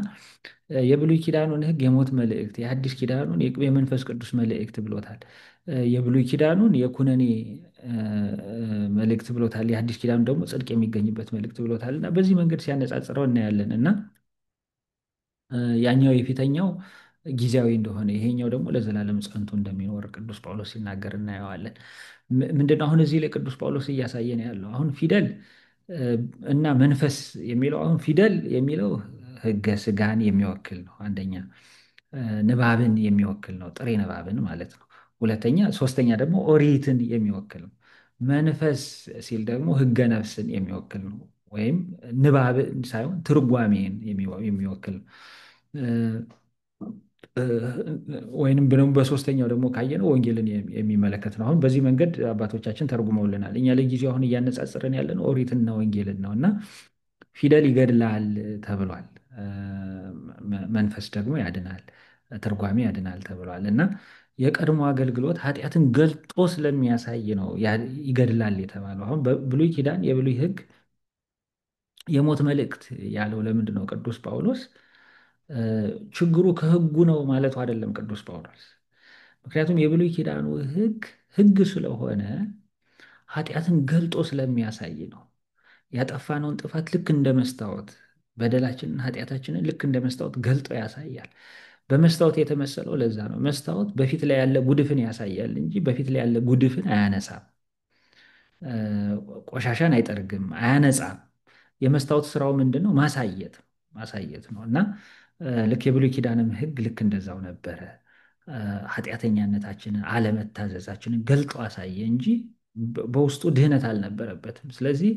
የብሉይ ኪዳኑን ሕግ የሞት መልእክት፣ የሐዲስ ኪዳኑን የመንፈስ ቅዱስ መልእክት ብሎታል። የብሉይ ኪዳኑን የኩነኔ መልእክት ብሎታል። የሐዲስ ኪዳኑ ደግሞ ጽድቅ የሚገኝበት መልእክት ብሎታል እና በዚህ መንገድ ሲያነጻጽረው እናያለን እና ያኛው የፊተኛው ጊዜያዊ እንደሆነ ይሄኛው ደግሞ ለዘላለም ጸንቶ እንደሚኖር ቅዱስ ጳውሎስ ሲናገር እናየዋለን። ምንድነው አሁን እዚህ ላይ ቅዱስ ጳውሎስ እያሳየን ያለው? አሁን ፊደል እና መንፈስ የሚለው አሁን ፊደል የሚለው ሕገ ሥጋን የሚወክል ነው። አንደኛ ንባብን የሚወክል ነው፣ ጥሬ ንባብን ማለት ነው። ሶስተኛ ደግሞ ኦሪትን የሚወክል ነው። መንፈስ ሲል ደግሞ ሕገ ነፍስን የሚወክል ነው፣ ወይም ንባብን ሳይሆን ትርጓሜን የሚወክል ነው። ወይንም በሶስተኛው ደግሞ ካየነው ወንጌልን የሚመለከት ነው። አሁን በዚህ መንገድ አባቶቻችን ተርጉመውልናል። እኛ ለጊዜው አሁን እያነጻጽረን ያለነው ኦሪትና ወንጌልን ነው እና ፊደል ይገድላል ተብሏል፣ መንፈስ ደግሞ ያድናል፣ ትርጓሜ ያድናል ተብሏል እና የቀድሞ አገልግሎት ኃጢአትን ገልጦ ስለሚያሳይ ነው ይገድላል የተባለው። አሁን በብሉይ ኪዳን የብሉይ ሕግ የሞት መልእክት ያለው ለምንድን ነው? ቅዱስ ጳውሎስ ችግሩ ከሕጉ ነው ማለቱ አይደለም ቅዱስ ጳውሎስ። ምክንያቱም የብሉይ ኪዳኑ ሕግ ስለሆነ ኃጢአትን ገልጦ ስለሚያሳይ ነው። ያጠፋነውን ጥፋት ልክ እንደ መስታወት በደላችንን ኃጢአታችንን ልክ እንደ መስታወት ገልጦ ያሳያል። በመስታወት የተመሰለው ለዛ ነው። መስታወት በፊት ላይ ያለ ጉድፍን ያሳያል እንጂ በፊት ላይ ያለ ጉድፍን አያነሳም። እ፣ ቆሻሻን አይጠርግም፣ አያነጻም። የመስታወት ስራው ምንድን ነው? ማሳየት ነው። ማሳየት ነው እና ልክ የብሉይ ኪዳንም ሕግ ልክ እንደዛው ነበረ። ኃጢአተኛነታችንን አለመታዘዛችንን ገልጦ አሳየ እንጂ በውስጡ ድህነት አልነበረበትም። ስለዚህ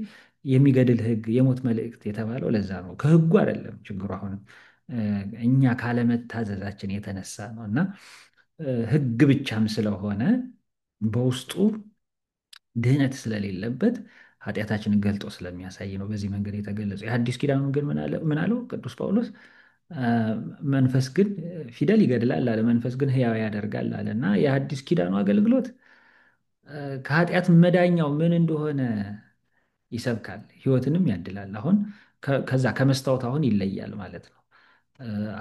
የሚገድል ሕግ የሞት መልእክት የተባለው ለዛ ነው። ከሕጉ አይደለም ችግሩ። አሁንም እኛ ካለመታዘዛችን የተነሳ ነው እና ሕግ ብቻም ስለሆነ በውስጡ ድህነት ስለሌለበት ኃጢአታችንን ገልጦ ስለሚያሳይ ነው በዚህ መንገድ የተገለጸው። የሐዲስ ኪዳኑን ግን ምን አለው ቅዱስ ጳውሎስ? መንፈስ ግን ፊደል ይገድላል አለ፣ መንፈስ ግን ሕያው ያደርጋል አለ እና የሐዲስ ኪዳኑ አገልግሎት ከኃጢአት መዳኛው ምን እንደሆነ ይሰብካል፣ ሕይወትንም ያድላል። አሁን ከዛ ከመስታወት አሁን ይለያል ማለት ነው።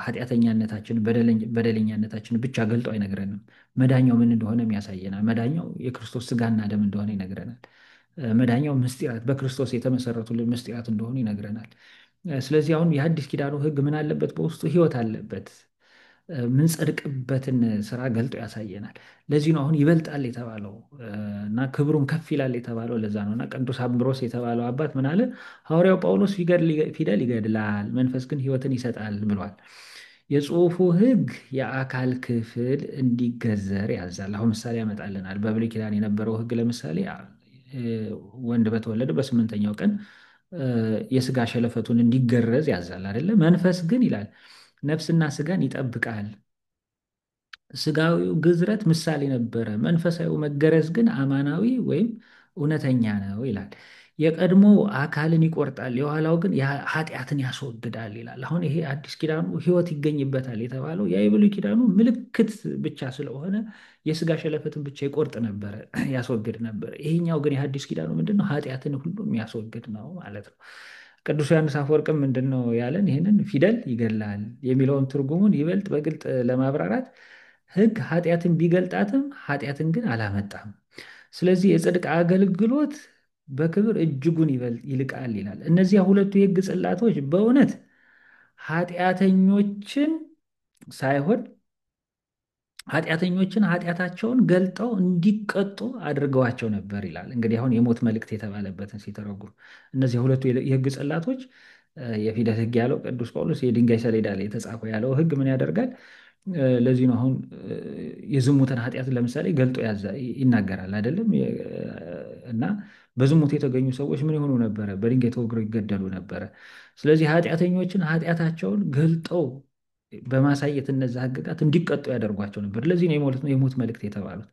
ኃጢአተኛነታችን በደለኛነታችን ብቻ ገልጦ አይነግረንም። መዳኛው ምን እንደሆነም ያሳየናል። መዳኛው የክርስቶስ ስጋና ደም እንደሆነ ይነግረናል። መዳኛው ምስጢራት በክርስቶስ የተመሰረቱልን ምስጢራት እንደሆኑ ይነግረናል። ስለዚህ አሁን የሐዲስ ኪዳኑ ሕግ ምን አለበት? በውስጡ ሕይወት አለበት። ምንጸድቅበትን ስራ ገልጦ ያሳየናል። ለዚህ ነው አሁን ይበልጣል የተባለው እና ክብሩም ከፍ ይላል የተባለው ለዛ ነው። እና ቅዱስ አምብሮስ የተባለው አባት ምን አለ? ሐዋርያው ጳውሎስ ፊደል ይገድላል፣ መንፈስ ግን ሕይወትን ይሰጣል ብሏል። የጽሑፉ ሕግ የአካል ክፍል እንዲገዘር ያዛል። አሁን ምሳሌ ያመጣልናል። በብሉይ ኪዳን የነበረው ሕግ ለምሳሌ ወንድ በተወለደ በስምንተኛው ቀን የስጋ ሸለፈቱን እንዲገረዝ ያዛል አይደለ? መንፈስ ግን ይላል ነፍስና ስጋን ይጠብቃል። ስጋዊው ግዝረት ምሳሌ ነበረ፣ መንፈሳዊው መገረዝ ግን አማናዊ ወይም እውነተኛ ነው ይላል። የቀድሞ አካልን ይቆርጣል፣ የኋላው ግን ኃጢአትን ያስወግዳል ይላል። አሁን ይሄ አዲስ ኪዳኑ ሕይወት ይገኝበታል የተባለው ያ የብሉይ ኪዳኑ ምልክት ብቻ ስለሆነ የስጋ ሸለፈትን ብቻ ይቆርጥ ነበረ፣ ያስወግድ ነበረ። ይሄኛው ግን የሐዲስ ኪዳኑ ምንድን ነው? ኃጢአትን ሁሉ የሚያስወግድ ነው ማለት ነው። ቅዱስ ዮሐንስ አፈወርቅም ምንድን ነው ያለን? ይህንን ፊደል ይገድላል የሚለውን ትርጉሙን ይበልጥ በግልጥ ለማብራራት ሕግ ኃጢአትን ቢገልጣትም ኃጢአትን ግን አላመጣም። ስለዚህ የጽድቅ አገልግሎት በክብር እጅጉን ይልቃል ይላል። እነዚያ ሁለቱ የሕግ ጽላቶች በእውነት ኃጢአተኞችን ሳይሆን ኃጢአተኞችን ኃጢአታቸውን ገልጠው እንዲቀጡ አድርገዋቸው ነበር ይላል። እንግዲህ አሁን የሞት መልእክት የተባለበትን ሲተረጉም እነዚህ ሁለቱ የሕግ ጽላቶች የፊደል ሕግ ያለው ቅዱስ ጳውሎስ የድንጋይ ሰሌዳ ላይ የተጻፈው ያለው ሕግ ምን ያደርጋል? ለዚህ ነው አሁን የዝሙትን ኃጢአት ለምሳሌ ገልጦ ይናገራል አይደለም? እና በዝሙት የተገኙ ሰዎች ምን የሆኑ ነበረ? በድንጋይ ተወግረው ይገደሉ ነበረ። ስለዚህ ኃጢአተኞችን ኃጢአታቸውን ገልጠው በማሳየት እነዛ ሕግጋት እንዲቀጡ ያደርጓቸው ነበር። ለዚህ ነው የሞት መልእክት የተባሉት።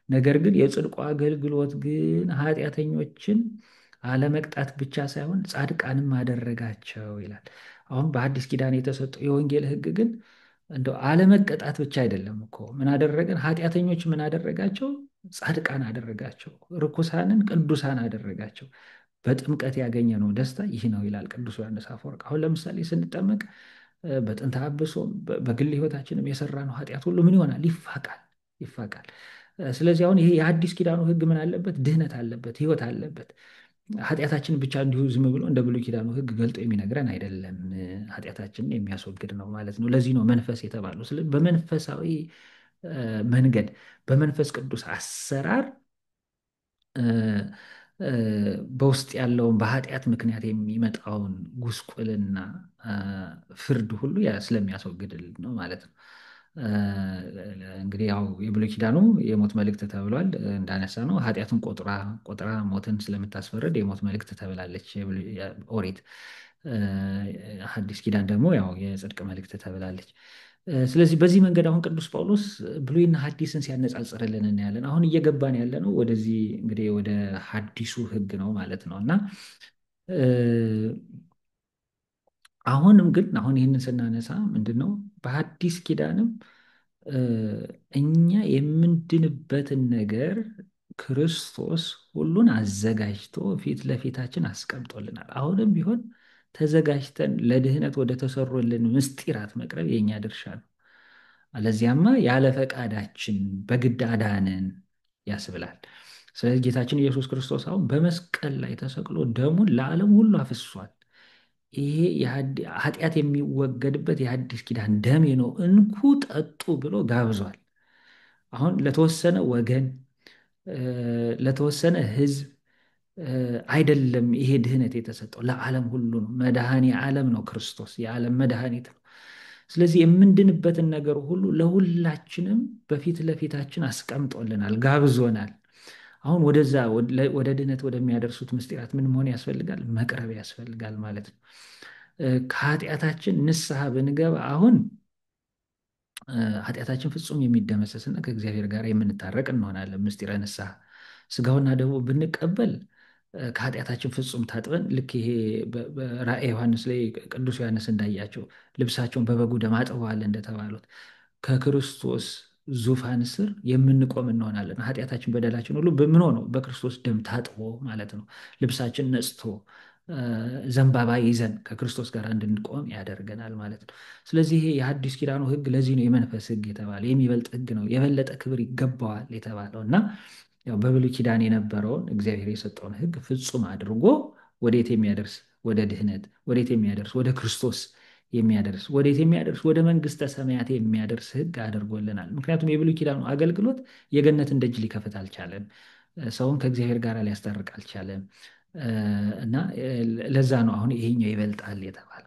ነገር ግን የጽድቁ አገልግሎት ግን ኃጢአተኞችን አለመቅጣት ብቻ ሳይሆን ጻድቃንም አደረጋቸው ይላል። አሁን በአዲስ ኪዳን የተሰጠው የወንጌል ሕግ ግን እንደው አለመቀጣት ብቻ አይደለም እኮ። ምን አደረገን? ኃጢአተኞች ምን አደረጋቸው? ጻድቃን አደረጋቸው። ርኩሳንን ቅዱሳን አደረጋቸው። በጥምቀት ያገኘነው ደስታ ይህ ነው ይላል ቅዱስ ዮሐንስ አፈወርቅ። አሁን ለምሳሌ ስንጠመቅ በጥንተ አብሶ በግል ሕይወታችንም የሰራነው ኃጢአት ሁሉ ምን ይሆናል? ይፋቃል። ስለዚህ አሁን ይሄ የአዲስ ኪዳኑ ሕግ ምን አለበት? ድህነት አለበት፣ ሕይወት አለበት። ኃጢአታችንን ብቻ እንዲሁ ዝም ብሎ እንደ ብሉይ ኪዳኑ ሕግ ገልጦ የሚነግረን አይደለም። ኃጢአታችንን የሚያስወግድ ነው ማለት ነው። ለዚህ ነው መንፈስ የተባለው። ስለዚህ በመንፈሳዊ መንገድ በመንፈስ ቅዱስ አሰራር በውስጥ ያለውን በኃጢአት ምክንያት የሚመጣውን ጉስቁልና ፍርድ ሁሉ ስለሚያስወግድልን ነው ማለት ነው። እንግዲህ ያው የብሉይ ኪዳኑ የሞት መልእክት ተብሏል እንዳነሳ ነው። ኃጢአትን ቆጥራ ሞትን ስለምታስፈርድ የሞት መልእክት ተብላለች ኦሪት። ሐዲስ ኪዳን ደግሞ ያው የጽድቅ መልእክት ተብላለች። ስለዚህ በዚህ መንገድ አሁን ቅዱስ ጳውሎስ ብሉይና ሐዲስን ሲያነጻጽርልን እናያለን። አሁን እየገባን ያለ ነው ወደዚህ እንግዲህ ወደ ሐዲሱ ሕግ ነው ማለት ነው እና አሁንም ግን አሁን ይህንን ስናነሳ ምንድን ነው በሐዲስ ኪዳንም እኛ የምንድንበትን ነገር ክርስቶስ ሁሉን አዘጋጅቶ ፊት ለፊታችን አስቀምጦልናል። አሁንም ቢሆን ተዘጋጅተን ለድህነት ወደ ተሰሩልን ምስጢራት መቅረብ የእኛ ድርሻ ነው። አለዚያማ ያለ ፈቃዳችን በግድ አዳነን ያስብላል። ስለዚህ ጌታችን ኢየሱስ ክርስቶስ አሁን በመስቀል ላይ ተሰቅሎ ደሙን ለዓለም ሁሉ አፍሷል። ይሄ ኃጢአት የሚወገድበት የሐዲስ ኪዳን ደሜ ነው፣ እንኩ ጠጡ ብሎ ጋብዟል። አሁን ለተወሰነ ወገን ለተወሰነ ሕዝብ አይደለም ይሄ ድህነት የተሰጠው ለዓለም ሁሉ ነው። መድኃኔ ዓለም ነው ክርስቶስ፣ የዓለም መድኃኒት ነው። ስለዚህ የምንድንበትን ነገር ሁሉ ለሁላችንም በፊት ለፊታችን አስቀምጦልናል፣ ጋብዞናል። አሁን ወደዛ ወደ ድህነት ወደሚያደርሱት ምስጢራት ምን መሆን ያስፈልጋል? መቅረብ ያስፈልጋል ማለት ነው። ከኃጢአታችን ንስሐ ብንገባ አሁን ኃጢአታችን ፍጹም የሚደመሰስና ከእግዚአብሔር ጋር የምንታረቅ እንሆናለን። ምስጢረ ንስሐ ስጋውና ደግሞ ብንቀበል ከኃጢአታችን ፍጹም ታጥበን ልክ ይሄ በራእየ ዮሐንስ ላይ ቅዱስ ዮሐንስ እንዳያቸው ልብሳቸውን በበጉ ደም አጥበዋል እንደተባሉት ከክርስቶስ ዙፋን ስር የምንቆም እንሆናለን። ኃጢአታችን በደላችን ሁሉ በምን ሆነው በክርስቶስ ደም ታጥቦ ማለት ነው። ልብሳችን ነጽቶ ዘንባባ ይዘን ከክርስቶስ ጋር እንድንቆም ያደርገናል ማለት ነው። ስለዚህ ይሄ የሐዲስ ኪዳኑ ሕግ ለዚህ ነው የመንፈስ ሕግ የተባለ የሚበልጥ ሕግ ነው፣ የበለጠ ክብር ይገባዋል የተባለው እና ያው በብሉይ ኪዳን የነበረውን እግዚአብሔር የሰጠውን ሕግ ፍጹም አድርጎ ወዴት የሚያደርስ ወደ ድህነት፣ ወዴት የሚያደርስ ወደ ክርስቶስ የሚያደርስ፣ ወዴት የሚያደርስ ወደ መንግስተ ሰማያት የሚያደርስ ሕግ አድርጎልናል። ምክንያቱም የብሉይ ኪዳኑ አገልግሎት የገነትን ደጅ ሊከፍት አልቻለም፣ ሰውን ከእግዚአብሔር ጋር ሊያስታርቅ አልቻለም። እና ለዛ ነው አሁን ይሄኛው ይበልጣል የተባለ።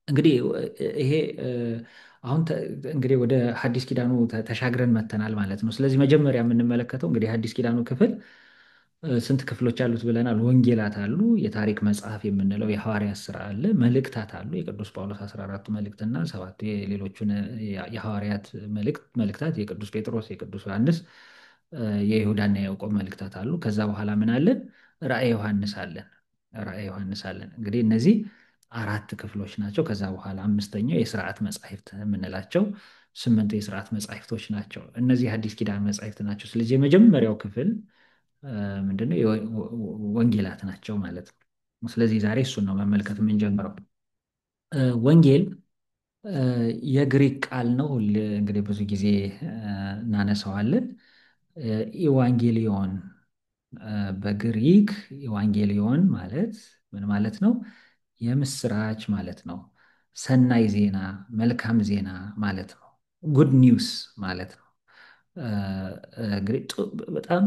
እንግዲህ ይሄ አሁን እንግዲህ ወደ ሐዲስ ኪዳኑ ተሻግረን መተናል ማለት ነው። ስለዚህ መጀመሪያ የምንመለከተው እንግዲህ ሐዲስ ኪዳኑ ክፍል ስንት ክፍሎች አሉት ብለናል? ወንጌላት አሉ፣ የታሪክ መጽሐፍ የምንለው የሐዋርያት ሥራ አለ፣ መልእክታት አሉ፣ የቅዱስ ጳውሎስ 14ቱ መልእክትና ሰባቱ የሌሎቹን የሐዋርያት መልእክታት የቅዱስ ጴጥሮስ፣ የቅዱስ ዮሐንስ፣ የይሁዳና የያዕቆብ መልእክታት አሉ። ከዛ በኋላ ምን አለን? ራእየ ዮሐንስ አለን። ራእየ ዮሐንስ አለን። እንግዲህ እነዚህ አራት ክፍሎች ናቸው። ከዛ በኋላ አምስተኛው የስርዓት መጻሕፍት የምንላቸው ስምንቱ የስርዓት መጻሕፍቶች ናቸው። እነዚህ የሐዲስ ኪዳን መጻሕፍት ናቸው። ስለዚህ የመጀመሪያው ክፍል ምንድነው? ወንጌላት ናቸው ማለት ነው። ስለዚህ ዛሬ እሱን ነው መመልከት የምንጀምረው። ወንጌል የግሪክ ቃል ነው። እንግዲህ ብዙ ጊዜ እናነሳዋለን። ኢዋንጌሊዮን በግሪክ ኢዋንጌሊዮን ማለት ምን ማለት ነው? የምስራች ማለት ነው። ሰናይ ዜና፣ መልካም ዜና ማለት ነው። ጉድ ኒውስ ማለት ነው። እንግዲህ በጣም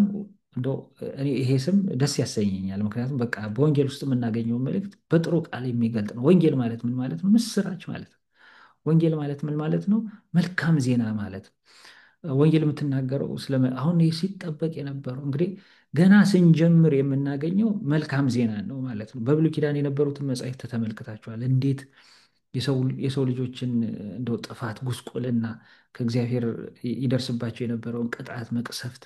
እንደው እኔ ይሄ ስም ደስ ያሰኘኛል። ምክንያቱም በቃ በወንጌል ውስጥ የምናገኘው መልእክት በጥሩ ቃል የሚገልጥ ነው። ወንጌል ማለት ምን ማለት ነው? ምስራች ማለት ነው። ወንጌል ማለት ምን ማለት ነው? መልካም ዜና ማለት ነው። ወንጌል የምትናገረው አሁን ይህ ሲጠበቅ የነበረው እንግዲህ ገና ስንጀምር የምናገኘው መልካም ዜና ነው ማለት ነው። በብሉይ ኪዳን የነበሩትን መጻሕፍት ተመልክታችኋል። እንዴት የሰው ልጆችን እንደው ጥፋት፣ ጉስቁልና ከእግዚአብሔር ይደርስባቸው የነበረውን ቅጣት፣ መቅሰፍት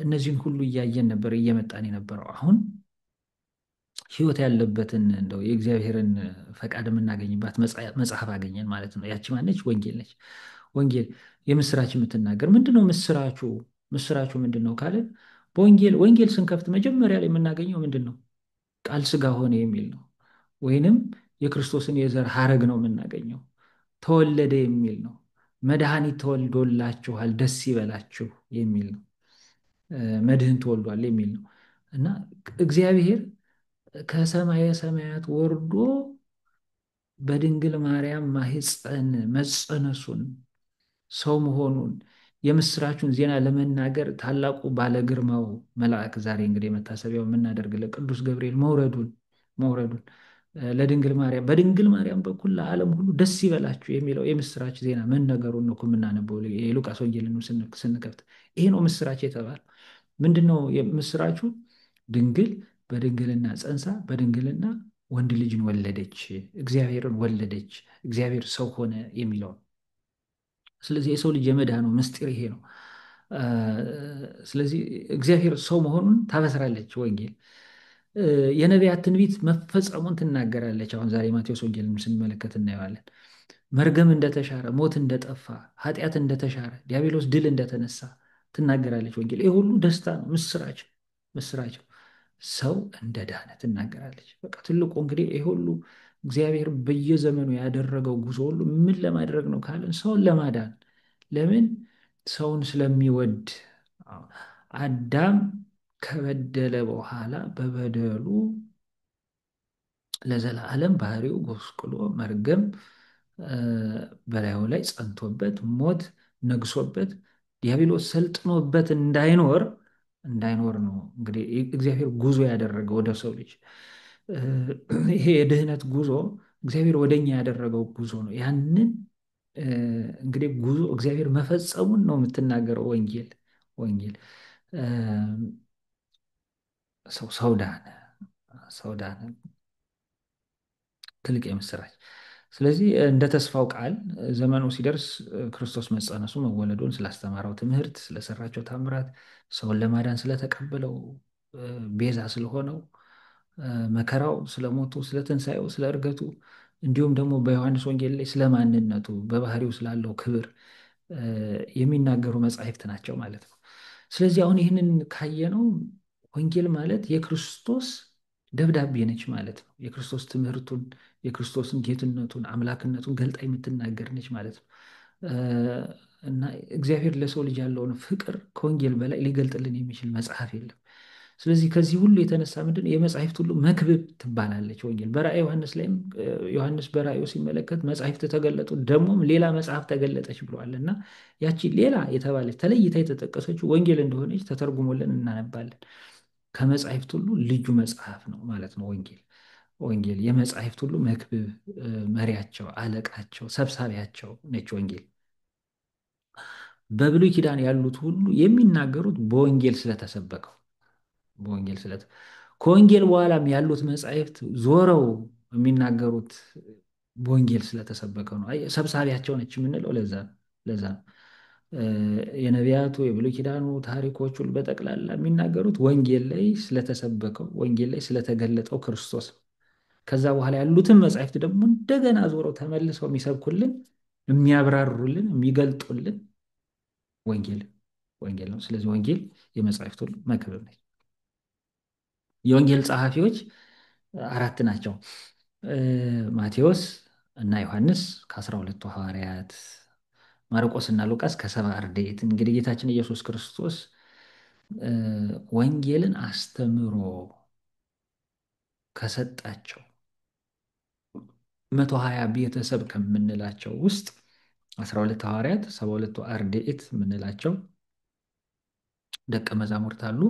እነዚህን ሁሉ እያየን ነበር እየመጣን የነበረው። አሁን ሕይወት ያለበትን እንደው የእግዚአብሔርን ፈቃድ የምናገኝባት መጽሐፍ አገኘን ማለት ነው። ያቺ ማነች? ወንጌል ነች። ወንጌል የምስራች የምትናገር ምንድን ነው? ምስራቹ ምንድን ነው ካለን ወንጌል ስንከፍት መጀመሪያ ላይ የምናገኘው ምንድን ነው? ቃል ሥጋ ሆነ የሚል ነው። ወይንም የክርስቶስን የዘር ሐረግ ነው የምናገኘው። ተወለደ የሚል ነው። መድኃኒት ተወልዶላችኋል ደስ ይበላችሁ የሚል ነው። መድህን ተወልዷል የሚል ነው። እና እግዚአብሔር ከሰማየ ሰማያት ወርዶ በድንግል ማርያም ማኅፀን መጸነሱን ሰው መሆኑን የምስራቹን ዜና ለመናገር ታላቁ ባለግርማው መልአክ ዛሬ እንግዲህ መታሰቢያው የምናደርግለት ቅዱስ ገብርኤል መውረዱን ለድንግል ማርያም በድንግል ማርያም በኩል ለዓለም ሁሉ ደስ ይበላችሁ የሚለው የምስራች ዜና መነገሩን ነው የምናነበው። የሉቃስ ወንጌልን ስንከፍት ይሄ ነው ምስራች የተባለው። ምንድን ነው ምስራቹ? ድንግል በድንግልና ጸንሳ በድንግልና ወንድ ልጅን ወለደች፣ እግዚአብሔርን ወለደች፣ እግዚአብሔር ሰው ሆነ የሚለው። ስለዚህ የሰው ልጅ የመዳኑ ምስጢር ይሄ ነው። ስለዚህ እግዚአብሔር ሰው መሆኑን ታበስራለች ወንጌል። የነቢያት ትንቢት መፈጸሙን ትናገራለች። አሁን ዛሬ ማቴዎስ ወንጌልን ስንመለከት እናየዋለን። መርገም እንደተሻረ፣ ሞት እንደጠፋ፣ ኃጢአት እንደተሻረ፣ ዲያብሎስ ድል እንደተነሳ ትናገራለች ወንጌል። ይህ ሁሉ ደስታ ነው፣ ምስራች ነው። ሰው እንደ ዳነ ትናገራለች። በቃ ትልቁ እንግዲህ ይህ ሁሉ እግዚአብሔር በየዘመኑ ያደረገው ጉዞ ሁሉ ምን ለማድረግ ነው ካለን ሰውን ለማዳን። ለምን? ሰውን ስለሚወድ። አዳም ከበደለ በኋላ በበደሉ ለዘላለም ባህሪው ጎስቁሎ መርገም በላዩ ላይ ጸንቶበት ሞት ነግሶበት ዲያብሎስ ሰልጥኖበት እንዳይኖር እንዳይኖር ነው እንግዲህ እግዚአብሔር ጉዞ ያደረገው ወደ ሰው ልጅ። እ፣ ይሄ የድህነት ጉዞ እግዚአብሔር ወደኛ ያደረገው ጉዞ ነው። ያንን እ፣ እንግዲህ ጉዞ እግዚአብሔር መፈጸሙን ነው የምትናገረው ወንጌል። ወንጌል እ፣ ሰው ዳነ፣ ሰው ዳነ። ትልቅ የምስራች። ስለዚህ እንደ ተስፋው ቃል ዘመኑ ሲደርስ ክርስቶስ መጸነሱ መወለዱን ስላስተማረው ትምህርት፣ ስለሰራቸው ታምራት፣ ሰውን ለማዳን ስለተቀበለው ቤዛ ስለሆነው መከራው፣ ስለሞቱ፣ ስለ ትንሣኤው፣ ስለ ዕርገቱ እንዲሁም ደግሞ በዮሐንስ ወንጌል ላይ ስለ ማንነቱ በባህሪው ስላለው ክብር የሚናገሩ መጻሕፍት ናቸው ማለት ነው። ስለዚህ አሁን ይህንን ካየነው ወንጌል ማለት የክርስቶስ ደብዳቤ ነች ማለት ነው። የክርስቶስ ትምህርቱን፣ የክርስቶስን ጌትነቱን፣ አምላክነቱን ገልጣ የምትናገር ነች ማለት ነው። እና እግዚአብሔር ለሰው ልጅ ያለውን ፍቅር ከወንጌል በላይ ሊገልጥልን የሚችል መጽሐፍ የለም። ስለዚህ ከዚህ ሁሉ የተነሳ ምንድን የመጽሐፍት ሁሉ መክብብ ትባላለች ወንጌል። በራእይ ዮሐንስ ላይም ዮሐንስ በራእዩ ሲመለከት መጽሐፍት ተገለጡ፣ ደግሞም ሌላ መጽሐፍ ተገለጠች ብለዋል። እና ያቺ ሌላ የተባለች ተለይታ የተጠቀሰችው ወንጌል እንደሆነች ተተርጉሞልን እናነባለን። ከመጽሐፍት ሁሉ ልዩ መጽሐፍ ነው ማለት ነው ወንጌል። ወንጌል የመጽሐፍት ሁሉ መክብብ፣ መሪያቸው፣ አለቃቸው፣ ሰብሳቢያቸው ነች ወንጌል። በብሉይ ኪዳን ያሉት ሁሉ የሚናገሩት በወንጌል ስለተሰበከው በወንጌል ከወንጌል በኋላም ያሉት መጻሕፍት ዞረው የሚናገሩት በወንጌል ስለተሰበከው ነው። ሰብሳቢያቸው ነች የምንለው ለዛ ነው። የነቢያቱ የብሉይ ኪዳኑ ታሪኮች ሁሉ በጠቅላላ የሚናገሩት ወንጌል ላይ ስለተሰበከው፣ ወንጌል ላይ ስለተገለጠው ክርስቶስ ነው። ከዛ በኋላ ያሉትን መጻሕፍት ደግሞ እንደገና ዞረው ተመልሰው የሚሰብኩልን፣ የሚያብራሩልን፣ የሚገልጡልን ወንጌል ወንጌል ነው። ስለዚህ ወንጌል የመጻሕፍት ሁሉ መክብብ ነች። የወንጌል ጸሐፊዎች አራት ናቸው። ማቴዎስ እና ዮሐንስ ከአስራ ሁለቱ ሐዋርያት፣ ማርቆስ እና ሉቃስ ከሰባ አርድእት። እንግዲህ ጌታችን ኢየሱስ ክርስቶስ ወንጌልን አስተምሮ ከሰጣቸው 120 ቤተሰብ ከምንላቸው ውስጥ 12 ሐዋርያት፣ 72ቱ አርድእት የምንላቸው ደቀ መዛሙርት አሉ።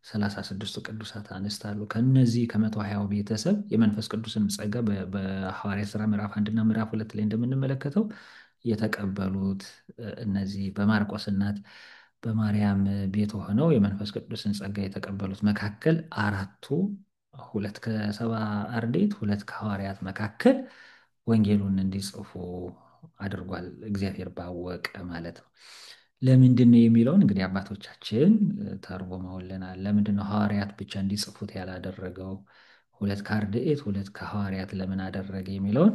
36ቱ ቅዱሳት አንስት አሉ። ከነዚህ ከ120 ቤተሰብ የመንፈስ ቅዱስን ጸጋ በሐዋርያት ሥራ ምዕራፍ 1 እና ምዕራፍ 2 ላይ እንደምንመለከተው የተቀበሉት እነዚህ በማርቆስ እናት በማርያም ቤት ሆነው የመንፈስ ቅዱስን ጸጋ የተቀበሉት መካከል አራቱ፣ ሁለት ከሰባ አርድእት፣ ሁለት ከሐዋርያት መካከል ወንጌሉን እንዲጽፉ አድርጓል። እግዚአብሔር ባወቀ ማለት ነው። ለምንድን ነው የሚለውን እንግዲህ አባቶቻችን ተርጉመውልናል። ለምንድን ነው ሐዋርያት ብቻ እንዲጽፉት ያላደረገው? ሁለት ከአርድእት ሁለት ከሐዋርያት ለምን አደረገ የሚለውን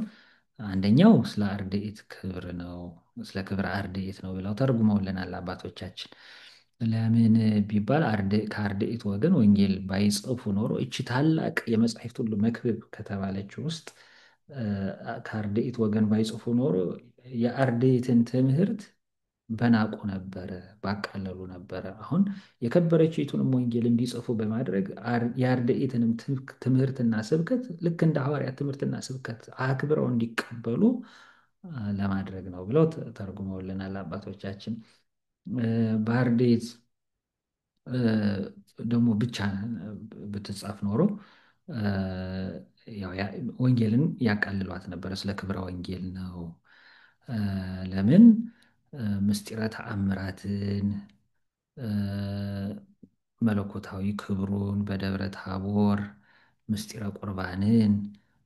አንደኛው ስለ አርድእት ክብር ነው፣ ስለ ክብረ አርድእት ነው ብለው ተርጉመውልናል አባቶቻችን። ለምን ቢባል ከአርድእት ወገን ወንጌል ባይጽፉ ኖሮ እቺ ታላቅ የመጻሕፍት ሁሉ መክብብ ከተባለችው ውስጥ ከአርድእት ወገን ባይጽፉ ኖሮ የአርድእትን ትምህርት በናቁ ነበረ፣ ባቃለሉ ነበረ። አሁን የከበረችይቱንም ወንጌል እንዲጽፉ በማድረግ የአርድእትንም ትምህርትና ስብከት ልክ እንደ ሐዋርያት ትምህርትና ስብከት አክብረው እንዲቀበሉ ለማድረግ ነው ብለው ተርጉመውልናል አባቶቻችን። በአርድእት ደግሞ ብቻ ብትጻፍ ኖሮ ወንጌልን ያቃልሏት ነበረ። ስለ ክብረ ወንጌል ነው። ለምን ምስጢረ ተአምራትን መለኮታዊ ክብሩን በደብረ ታቦር ምስጢረ ቁርባንን፣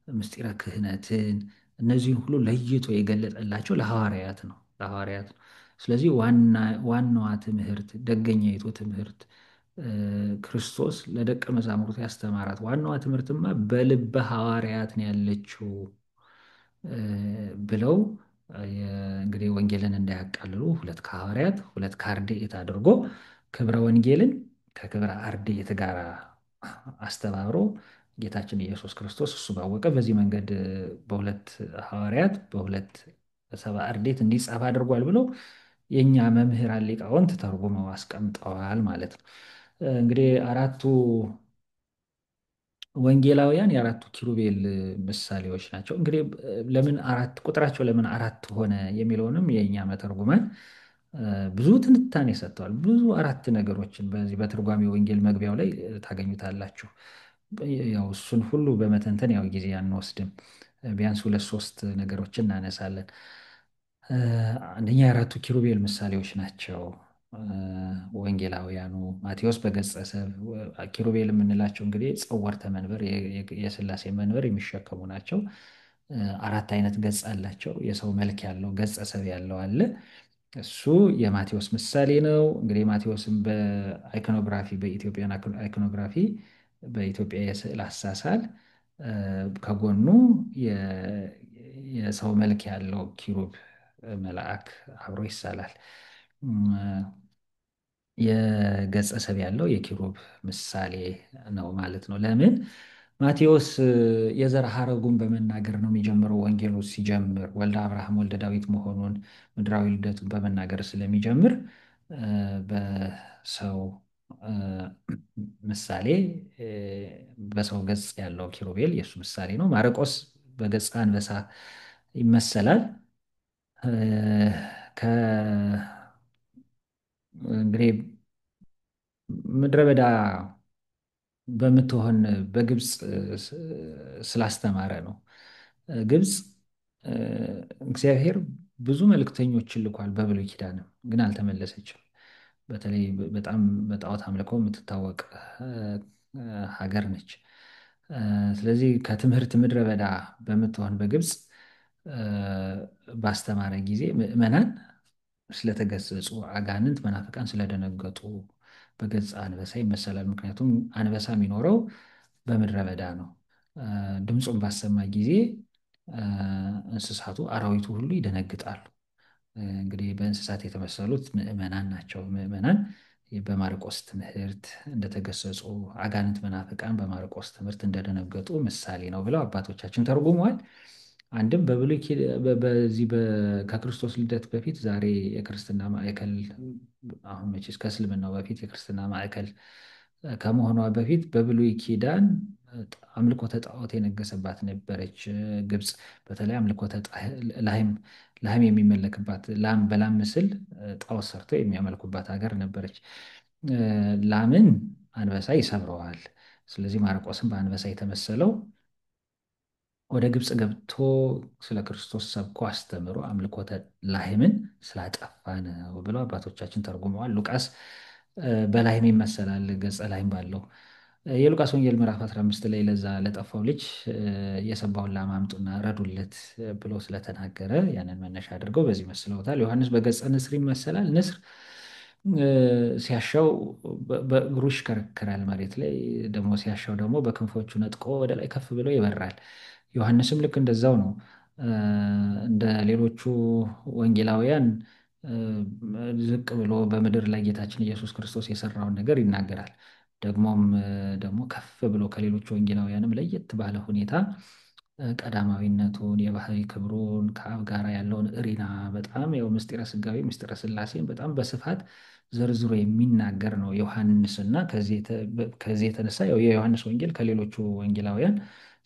ምስጢረ ክህነትን እነዚህን ሁሉ ለይቶ የገለጠላቸው ለሐዋርያት ነው። ስለዚህ ዋናዋ ትምህርት ደገኛይቱ ትምህርት ክርስቶስ ለደቀ መዛሙርቱ ያስተማራት ዋናዋ ትምህርትማ በልበ ሐዋርያት ነው ያለችው ብለው እንግዲህ ወንጌልን እንዳያቃልሉ ሁለት ከሐዋርያት ሁለት ከአርድእት አድርጎ ክብረ ወንጌልን ከክብረ አርድእት ጋር አስተባብሮ ጌታችን ኢየሱስ ክርስቶስ እሱ ባወቀ በዚህ መንገድ በሁለት ሐዋርያት በሁለት ሰባ አርድእት እንዲጻፍ አድርጓል ብለው የእኛ መምህራን ሊቃውንት ተርጉመው አስቀምጠዋል ማለት ነው። እንግዲህ አራቱ ወንጌላውያን የአራቱ ኪሩቤል ምሳሌዎች ናቸው። እንግዲህ ለምን አራት ቁጥራቸው ለምን አራት ሆነ የሚለውንም የእኛ መተርጉመን ብዙ ትንታኔ ሰጥተዋል። ብዙ አራት ነገሮችን በዚህ በትርጓሜ ወንጌል መግቢያው ላይ ታገኙታላችሁ። ያው እሱን ሁሉ በመተንተን ያው ጊዜ አንወስድም። ቢያንስ ሁለት ሶስት ነገሮችን እናነሳለን። እ፣ አንደኛ የአራቱ ኪሩቤል ምሳሌዎች ናቸው። ወንጌላውያኑ ማቴዎስ በገጸ ሰብ፣ ኪሩቤል የምንላቸው እንግዲህ ጸወርተ መንበር የሥላሴ መንበር የሚሸከሙ ናቸው። አራት አይነት ገጽ አላቸው። የሰው መልክ ያለው ገጸ ሰብ ያለው አለ። እሱ የማቴዎስ ምሳሌ ነው። እንግዲህ ማቴዎስም በአይኮኖግራፊ በኢትዮጵያን አይኮኖግራፊ በኢትዮጵያ የስዕል አሳሳል ከጎኑ የሰው መልክ ያለው ኪሩብ መልአክ አብሮ ይሳላል። የገጸ ሰብ ያለው የኪሩብ ምሳሌ ነው ማለት ነው። ለምን ማቴዎስ የዘር ሐረጉን በመናገር ነው የሚጀምረው። ወንጌሉ ሲጀምር ወልደ አብርሃም ወልደ ዳዊት መሆኑን ምድራዊ ልደቱን በመናገር ስለሚጀምር በሰው እ፣ ምሳሌ እ፣ በሰው ገጽ ያለው ኪሩቤል የእሱ ምሳሌ ነው። ማርቆስ በገጸ አንበሳ ይመሰላል። እንግዲህ ምድረ በዳ በምትሆን በግብፅ ስላስተማረ ነው። ግብፅ እ፣ እግዚአብሔር ብዙ መልእክተኞችን ልኳል በብሉይ ኪዳንም ግን አልተመለሰችም። በተለይ በጣም በጣዖት አምልኮ የምትታወቅ እ፣ ሀገር ነች። ስለዚህ ከትምህርት ምድረ በዳ በምትሆን በግብፅ እ፣ ባስተማረ ጊዜ ምዕመናን ስለተገሰጹ፣ አጋንንት መናፍቃን ስለደነገጡ በገጸ አንበሳ ይመሰላል። ምክንያቱም አንበሳ የሚኖረው በምድረ በዳ ነው። ድምፁን ባሰማ ጊዜ እ፣ እንስሳቱ አራዊቱ ሁሉ ይደነግጣሉ። እንግዲህ በእንስሳት የተመሰሉት ምዕመናን ናቸው። ምዕመናን በማርቆስ ትምህርት እንደተገሰጹ፣ አጋንንት መናፍቃን በማርቆስ ትምህርት እንደደነገጡ ምሳሌ ነው ብለው አባቶቻችን ተርጉመዋል። አንድም በዚህ ከክርስቶስ ልደት በፊት ዛሬ የክርስትና ማዕከል አሁን መቼስ ከእስልምናው በፊት የክርስትና ማዕከል ከመሆኗ በፊት በብሉይ ኪዳን አምልኮተ ጣዖት የነገሰባት ነበረች ግብፅ። በተለይ አምልኮተ ላህም የሚመለክባት በላም ምስል ጣዖት ሰርተው የሚያመልኩባት ሀገር ነበረች። ላምን አንበሳ ይሰብረዋል። ስለዚህ ማርቆስም በአንበሳ የተመሰለው ወደ ግብፅ ገብቶ ስለ ክርስቶስ ሰብኮ አስተምሮ አምልኮተ ላህምን ስላጠፋ ነው ብለው አባቶቻችን ተርጉመዋል። ሉቃስ በላህም ይመሰላል ገጸ ላህም ባለው። የሉቃስ ወንጌል ምዕራፍ 15 ላይ ለዛ ለጠፋው ልጅ የሰባውን ላም አምጡና ረዱለት ብሎ ስለተናገረ ያንን መነሻ አድርገው በዚህ መስለውታል። ዮሐንስ በገጸ ንስር ይመሰላል። ንስር ሲያሻው በእግሩ ይሽከረከራል መሬት ላይ፣ ደግሞ ሲያሻው ደግሞ በክንፎቹ ነጥቆ ወደ ላይ ከፍ ብሎ ይበራል። ዮሐንስም ልክ እንደዛው ነው። እንደ ሌሎቹ ወንጌላውያን ዝቅ ብሎ በምድር ላይ ጌታችን ኢየሱስ ክርስቶስ የሰራውን ነገር ይናገራል። ደግሞም ደግሞ ከፍ ብሎ ከሌሎቹ ወንጌላውያንም ለየት ባለ ሁኔታ ቀዳማዊነቱን የባህሪ ክብሩን ከአብ ጋር ያለውን እሪና በጣም ያው ምስጢረ ሥጋዌ ምስጢረ ሥላሴን በጣም በስፋት ዘርዝሮ የሚናገር ነው ዮሐንስ። እና ከዚህ የተነሳ ያው የዮሐንስ ወንጌል ከሌሎቹ ወንጌላውያን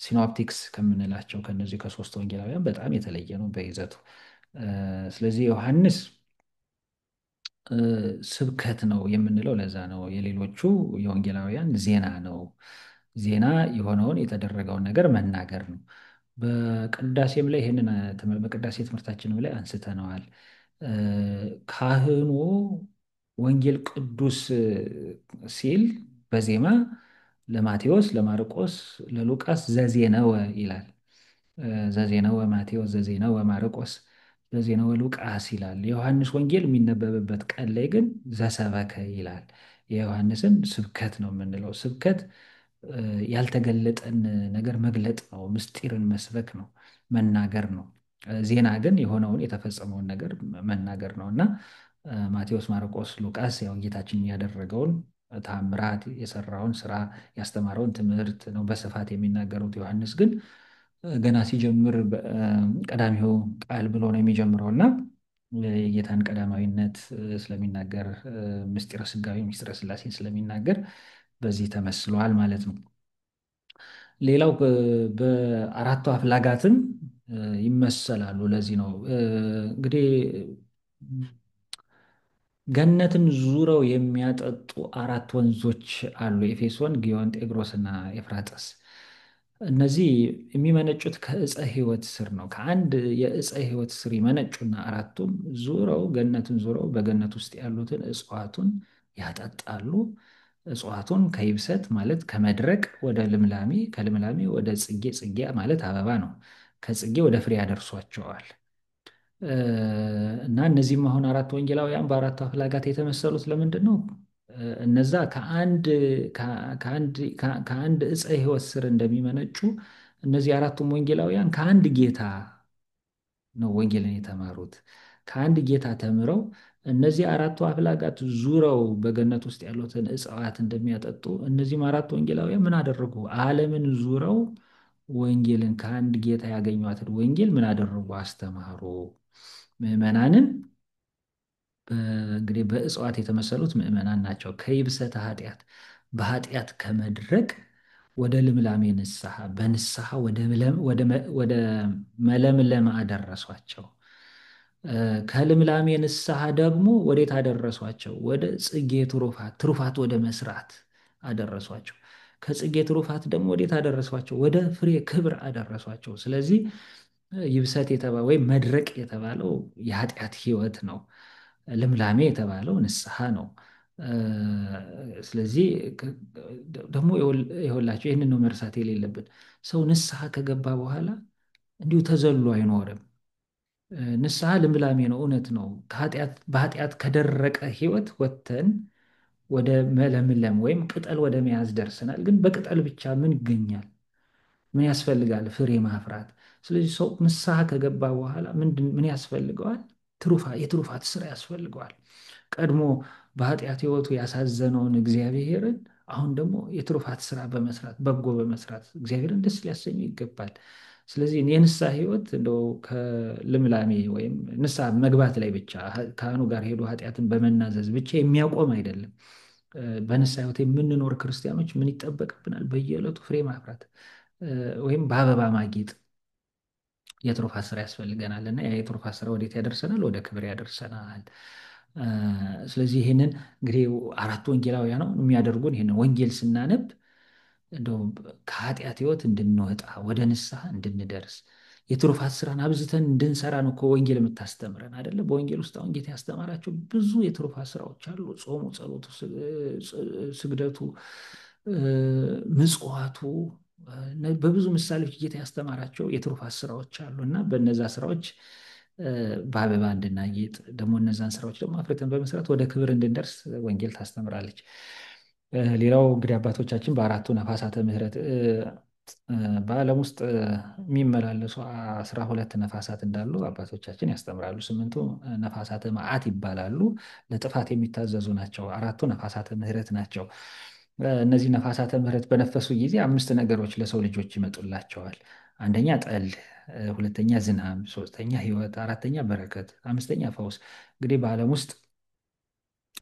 ሲኖፕቲክስ ከምንላቸው ከነዚህ ከሶስት ወንጌላውያን በጣም የተለየ ነው በይዘቱ። ስለዚህ ዮሐንስ ስብከት ነው የምንለው ለዛ ነው። የሌሎቹ የወንጌላውያን ዜና ነው። ዜና የሆነውን የተደረገውን ነገር መናገር ነው። በቅዳሴም ላይ ይህንን በቅዳሴ ትምህርታችንም ላይ አንስተነዋል። ካህኑ ወንጌል ቅዱስ ሲል በዜማ ለማቴዎስ፣ ለማርቆስ፣ ለሉቃስ ዘዜነወ ይላል። ዘዜነወ ማቴዎስ፣ ዘዜነወ ማርቆስ፣ ዘዜነወ ሉቃስ ይላል። የዮሐንስ ወንጌል የሚነበብበት ቀን ላይ ግን ዘሰበከ ይላል። የዮሐንስን ስብከት ነው የምንለው። ስብከት ያልተገለጠን ነገር መግለጥ ነው። ምስጢርን መስበክ ነው፣ መናገር ነው። ዜና ግን የሆነውን የተፈጸመውን ነገር መናገር ነው እና ማቴዎስ፣ ማርቆስ፣ ሉቃስ ያው ጌታችን ያደረገውን ታምራት የሰራውን ስራ ያስተማረውን ትምህርት ነው በስፋት የሚናገሩት። ዮሐንስ ግን ገና ሲጀምር ቀዳሚው ቃል ብሎ ነው የሚጀምረው እና የጌታን ቀዳማዊነት ስለሚናገር ምስጢረ ሥጋዌ ምስጢረ ሥላሴን ስለሚናገር በዚህ ተመስሏል ማለት ነው። ሌላው በአራቱ አፍላጋትም ይመሰላሉ። ለዚህ ነው እንግዲህ ገነትን ዙረው የሚያጠጡ አራት ወንዞች አሉ። ኤፌሶን፣ ጊዮን፣ ጤግሮስ እና ኤፍራጥስ። እነዚህ የሚመነጩት ከዕፀ ሕይወት ስር ነው። ከአንድ የዕፀ ሕይወት ስር ይመነጩና አራቱም ዙረው ገነትን ዙረው በገነት ውስጥ ያሉትን እጽዋቱን ያጠጣሉ። እጽዋቱን ከይብሰት ማለት ከመድረቅ ወደ ልምላሜ፣ ከልምላሜ ወደ ጽጌ፣ ጽጌ ማለት አበባ ነው። ከጽጌ ወደ ፍሬ ያደርሷቸዋል። እና እነዚህም አሁን አራት ወንጌላውያን በአራቱ አፍላጋት የተመሰሉት ለምንድን ነው? እነዛ ከአንድ ዕፀ ሕይወት ስር እንደሚመነጩ እነዚህ አራቱም ወንጌላውያን ከአንድ ጌታ ነው ወንጌልን የተማሩት። ከአንድ ጌታ ተምረው እነዚህ አራቱ አፍላጋት ዙረው በገነት ውስጥ ያሉትን እጽዋት እንደሚያጠጡ እነዚህም አራት ወንጌላውያን ምን አደረጉ? ዓለምን ዙረው ወንጌልን ከአንድ ጌታ ያገኟትን ወንጌል ምን አደረጉ? አስተማሩ። ምዕመናንን እንግዲህ በእጽዋት የተመሰሉት ምዕመናን ናቸው። ከይብሰተ ኃጢአት በኃጢአት ከመድረቅ ወደ ልምላሜ ንስሐ፣ በንስሐ ወደ መለምለም አደረሷቸው። ከልምላሜ ንስሐ ደግሞ ወዴት አደረሷቸው? ወደ ጽጌ ትሩፋት፣ ትሩፋት ወደ መስራት አደረሷቸው። ከጽጌ ትሩፋት ደግሞ ወዴት አደረሷቸው? ወደ ፍሬ ክብር አደረሷቸው። ስለዚህ ይብሰት ወይም መድረቅ የተባለው የኃጢአት ሕይወት ነው። ልምላሜ የተባለው ንስሐ ነው። ስለዚህ ደግሞ ይኸውላቸው ይህንን ነው መርሳት የሌለብን። ሰው ንስሐ ከገባ በኋላ እንዲሁ ተዘሎ አይኖርም። ንስሐ ልምላሜ ነው፣ እውነት ነው። በኃጢአት ከደረቀ ሕይወት ወጥተን ወደ መለምለም ወይም ቅጠል ወደ መያዝ ደርሰናል። ግን በቅጠል ብቻ ምን ይገኛል? ምን ያስፈልጋል? ፍሬ ማፍራት። ስለዚህ ሰው ንስሐ ከገባ በኋላ ምን ያስፈልገዋል? የትሩፋት ስራ ያስፈልገዋል። ቀድሞ በኃጢአት ሕይወቱ ያሳዘነውን እግዚአብሔርን አሁን ደግሞ የትሩፋት ስራ በመስራት በጎ በመስራት እግዚአብሔርን ደስ ሊያሰኙ ይገባል። ስለዚህ የንስሐ ሕይወት እንደው ከልምላሜ ወይም ንስሐ መግባት ላይ ብቻ ካህኑ ጋር ሄዶ ኃጢአትን በመናዘዝ ብቻ የሚያቆም አይደለም። በንስሐ ሕይወት የምንኖር ክርስቲያኖች ምን ይጠበቅብናል? በየዕለቱ ፍሬ ማፍራት ወይም በአበባ ማጌጥ የትሩፋት ስራ ያስፈልገናል። እና ያ የትሩፋት ስራ ወዴት ያደርሰናል? ወደ ክብር ያደርሰናል። ስለዚህ ይህንን እንግዲህ አራቱ ወንጌላውያን ነው የሚያደርጉን። ይህንን ወንጌል ስናነብ እንደው ከኃጢአት ሕይወት እንድንወጣ ወደ ንስሐ እንድንደርስ የትሩፋት ስራን አብዝተን እንድንሰራ ነው እኮ ወንጌል የምታስተምረን አይደለ? በወንጌል ውስጥ አሁን ጌታ ያስተማራቸው ብዙ የትሩፋት ስራዎች አሉ። ጾሙ፣ ጸሎቱ፣ ስግደቱ፣ ምጽዋቱ በብዙ ምሳሌዎች ጌታ ያስተማራቸው የትሩፋት ስራዎች አሉ እና በነዛ ስራዎች በአበባ እንድናጌጥ ደግሞ እነዛን ስራዎች ደግሞ አፍርተን በመስራት ወደ ክብር እንድንደርስ ወንጌል ታስተምራለች። ሌላው እንግዲህ አባቶቻችን በአራቱ ነፋሳተ ምሕረት በዓለም ውስጥ የሚመላለሱ 12 ነፋሳት እንዳሉ አባቶቻችን ያስተምራሉ። 8ቱ ነፋሳተ መዓት ይባላሉ፣ ለጥፋት የሚታዘዙ ናቸው። አራቱ ነፋሳተ ምሕረት ናቸው። እነዚህ ነፋሳተ ምሕረት በነፈሱ ጊዜ 5 ነገሮች ለሰው ልጆች ይመጡላቸዋል። አንደኛ ጠል፣ ሁለተኛ ዝናብ፣ ሶስተኛ ሕይወት፣ አራተኛ በረከት፣ አምስተኛ ፈውስ። እንግዲህ በዓለም ውስጥ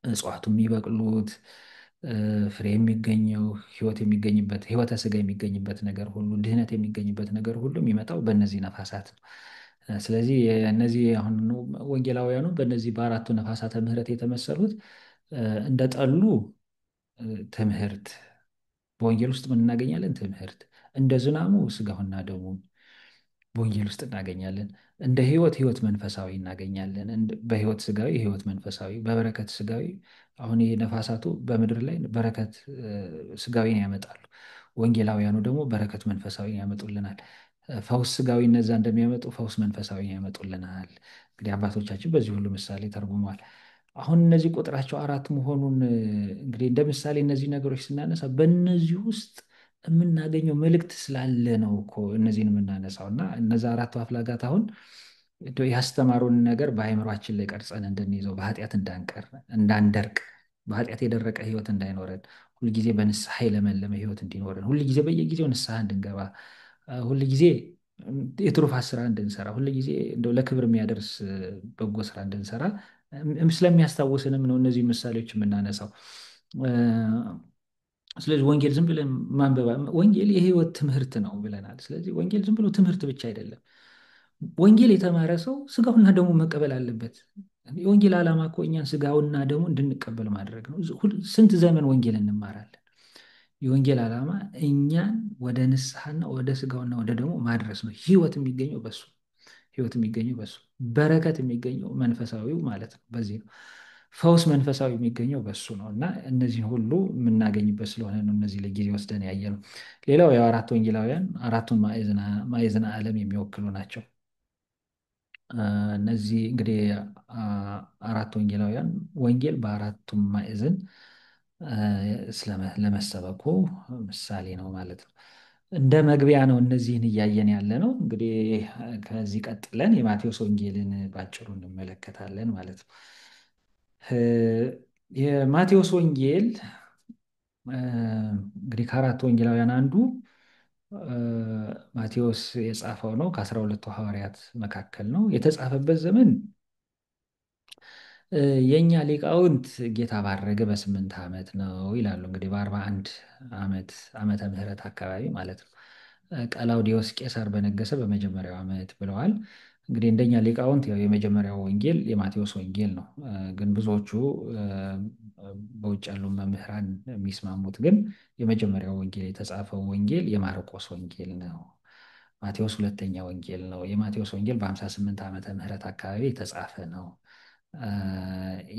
እጽዋቱ የሚበቅሉት ፍሬ የሚገኘው ሕይወት የሚገኝበት ሕይወተ ሥጋ የሚገኝበት ነገር ሁሉ ድህነት የሚገኝበት ነገር ሁሉ የሚመጣው በእነዚህ ነፋሳት ነው። ስለዚህ እነዚህ አሁን ወንጌላውያኑ በእነዚህ በአራቱ ነፋሳተ ምሕረት የተመሰሉት እንደጠሉ ትምህርት በወንጌል ውስጥ ምን እናገኛለን? ትምህርት። እንደ ዝናሙ ሥጋውና ደሙን በወንጌል ውስጥ እናገኛለን። እንደ ሕይወት መንፈሳዊ እናገኛለን። በሕይወት ሥጋዊ ሕይወት መንፈሳዊ፣ በበረከት ሥጋዊ። አሁን ይሄ ነፋሳቱ በምድር ላይ በረከት ሥጋዊን ያመጣሉ። ወንጌላውያኑ ደግሞ በረከት መንፈሳዊ ያመጡልናል። ፈውስ ሥጋዊ እነዛ እንደሚያመጡ ፈውስ መንፈሳዊ ያመጡልናል። እንግዲህ አባቶቻችን በዚህ ሁሉ ምሳሌ ተርጉመዋል። አሁን እነዚህ ቁጥራቸው 4 መሆኑን እንግዲህ እንደ ምሳሌ እነዚህ ነገሮች ስናነሳ በእነዚህ ውስጥ የምናገኘው መልእክት ስላለ ነው እኮ እነዚህን የምናነሳው። እና እነዛ አራቱ አፍላጋት አሁን ያስተማሩን ነገር በአእምሯችን ላይ ቀርጸን እንድንይዘው፣ በኃጢአት እንዳንደርቅ፣ በኃጢአት የደረቀ ሕይወት እንዳይኖረን፣ ሁልጊዜ በንስሐ የለመለመ ሕይወት እንዲኖረን፣ ሁልጊዜ በየጊዜው ንስሐ እንድንገባ፣ ሁልጊዜ የትሩፋት ስራ እንድንሰራ፣ ሁልጊዜ እንደው ለክብር የሚያደርስ በጎ ስራ እንድንሰራ ስለሚያስታውስንም ነው እነዚህ ምሳሌዎች የምናነሳው። ስለዚህ ወንጌል ዝም ብለን ማንበብ፣ ወንጌል የህይወት ትምህርት ነው ብለናል። ስለዚህ ወንጌል ዝም ብሎ ትምህርት ብቻ አይደለም። ወንጌል የተማረ ሰው ስጋውና ደሙ መቀበል አለበት። የወንጌል ዓላማ እኮ እኛን ስጋውና ደግሞ እንድንቀበል ማድረግ ነው። ስንት ዘመን ወንጌል እንማራለን። የወንጌል ዓላማ እኛን ወደ ንስሐና ወደ ስጋውና ወደ ደግሞ ማድረስ ነው። ህይወት የሚገኘው በሱ ህይወት የሚገኘው በሱ በረከት የሚገኘው መንፈሳዊው ማለት ነው በዚህ ነው። ፈውስ መንፈሳዊ የሚገኘው በሱ ነው እና እነዚህን ሁሉ የምናገኝበት ስለሆነ ነው እነዚህ ለጊዜ ወስደን ያየ ነው። ሌላው ያው አራት ወንጌላውያን አራቱን ማዕዘነ ዓለም የሚወክሉ ናቸው። እነዚህ እንግዲህ አ፣ አራት ወንጌላውያን ወንጌል በአራቱም ማዕዘን ለመሰበኩ ምሳሌ ነው ማለት ነው። እንደ መግቢያ ነው እነዚህን እያየን ያለ ነው። እንግዲህ ከዚህ ቀጥለን የማቴዎስ ወንጌልን ባጭሩ እንመለከታለን ማለት ነው። እ፣ የማቴዎስ ወንጌል እ፣ እንግዲህ ከአራት ወንጌላውያን አንዱ እ፣ ማቴዎስ የጻፈው ነው። ከ12ቱ ሐዋርያት መካከል ነው። የተጻፈበት ዘመን የእኛ ሊቃውንት ጌታ ባረገ በ8 ዓመት ነው ይላሉ። እንግዲህ በ41 ዓመት ዓመተ ምህረት አካባቢ ማለት ነው። ቀላውዲዮስ ቄሳር በነገሰ በመጀመሪያው ዓመት ብለዋል። እንግዲህ እንደኛ ሊቃውንት ያው የመጀመሪያው ወንጌል የማቴዎስ ወንጌል ነው። ግን ብዙዎቹ በውጭ ያሉ መምህራን የሚስማሙት ግን የመጀመሪያው ወንጌል የተጻፈው ወንጌል የማርቆስ ወንጌል ነው። ማቴዎስ ሁለተኛ ወንጌል ነው። የማቴዎስ ወንጌል በ58 ዓመተ ምህረት አካባቢ የተጻፈ ነው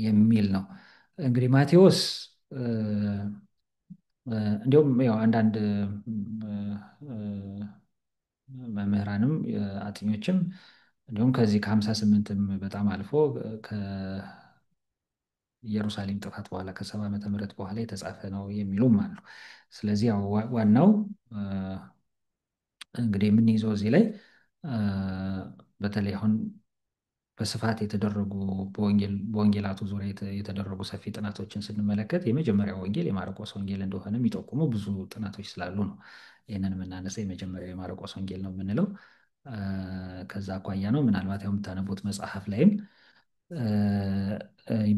የሚል ነው። እንግዲህ ማቴዎስ እ፣ እንዲሁም ያው አንዳንድ መምህራንም አጥኞችም እንዲሁም ከዚህ ከ58ም በጣም አልፎ ከኢየሩሳሌም ጥፋት በኋላ ከ70 ዓመተ ምህረት በኋላ የተጻፈ ነው የሚሉም አሉ። ስለዚህ ያው ዋናው እንግዲህ የምንይዘው እዚህ ላይ አ፣ በተለይ አሁን በስፋት የተደረጉ በወንጌላቱ ዙሪያ የተደረጉ ሰፊ ጥናቶችን ስንመለከት የመጀመሪያው ወንጌል የማርቆስ ወንጌል እንደሆነ የሚጠቁሙ ብዙ ጥናቶች ስላሉ ነው ይህንን የምናነሳው። የመጀመሪያው የማርቆስ ወንጌል ነው የምንለው ከዛ አኳያ ነው። ምናልባት ያው የምታነቡት መጽሐፍ ላይም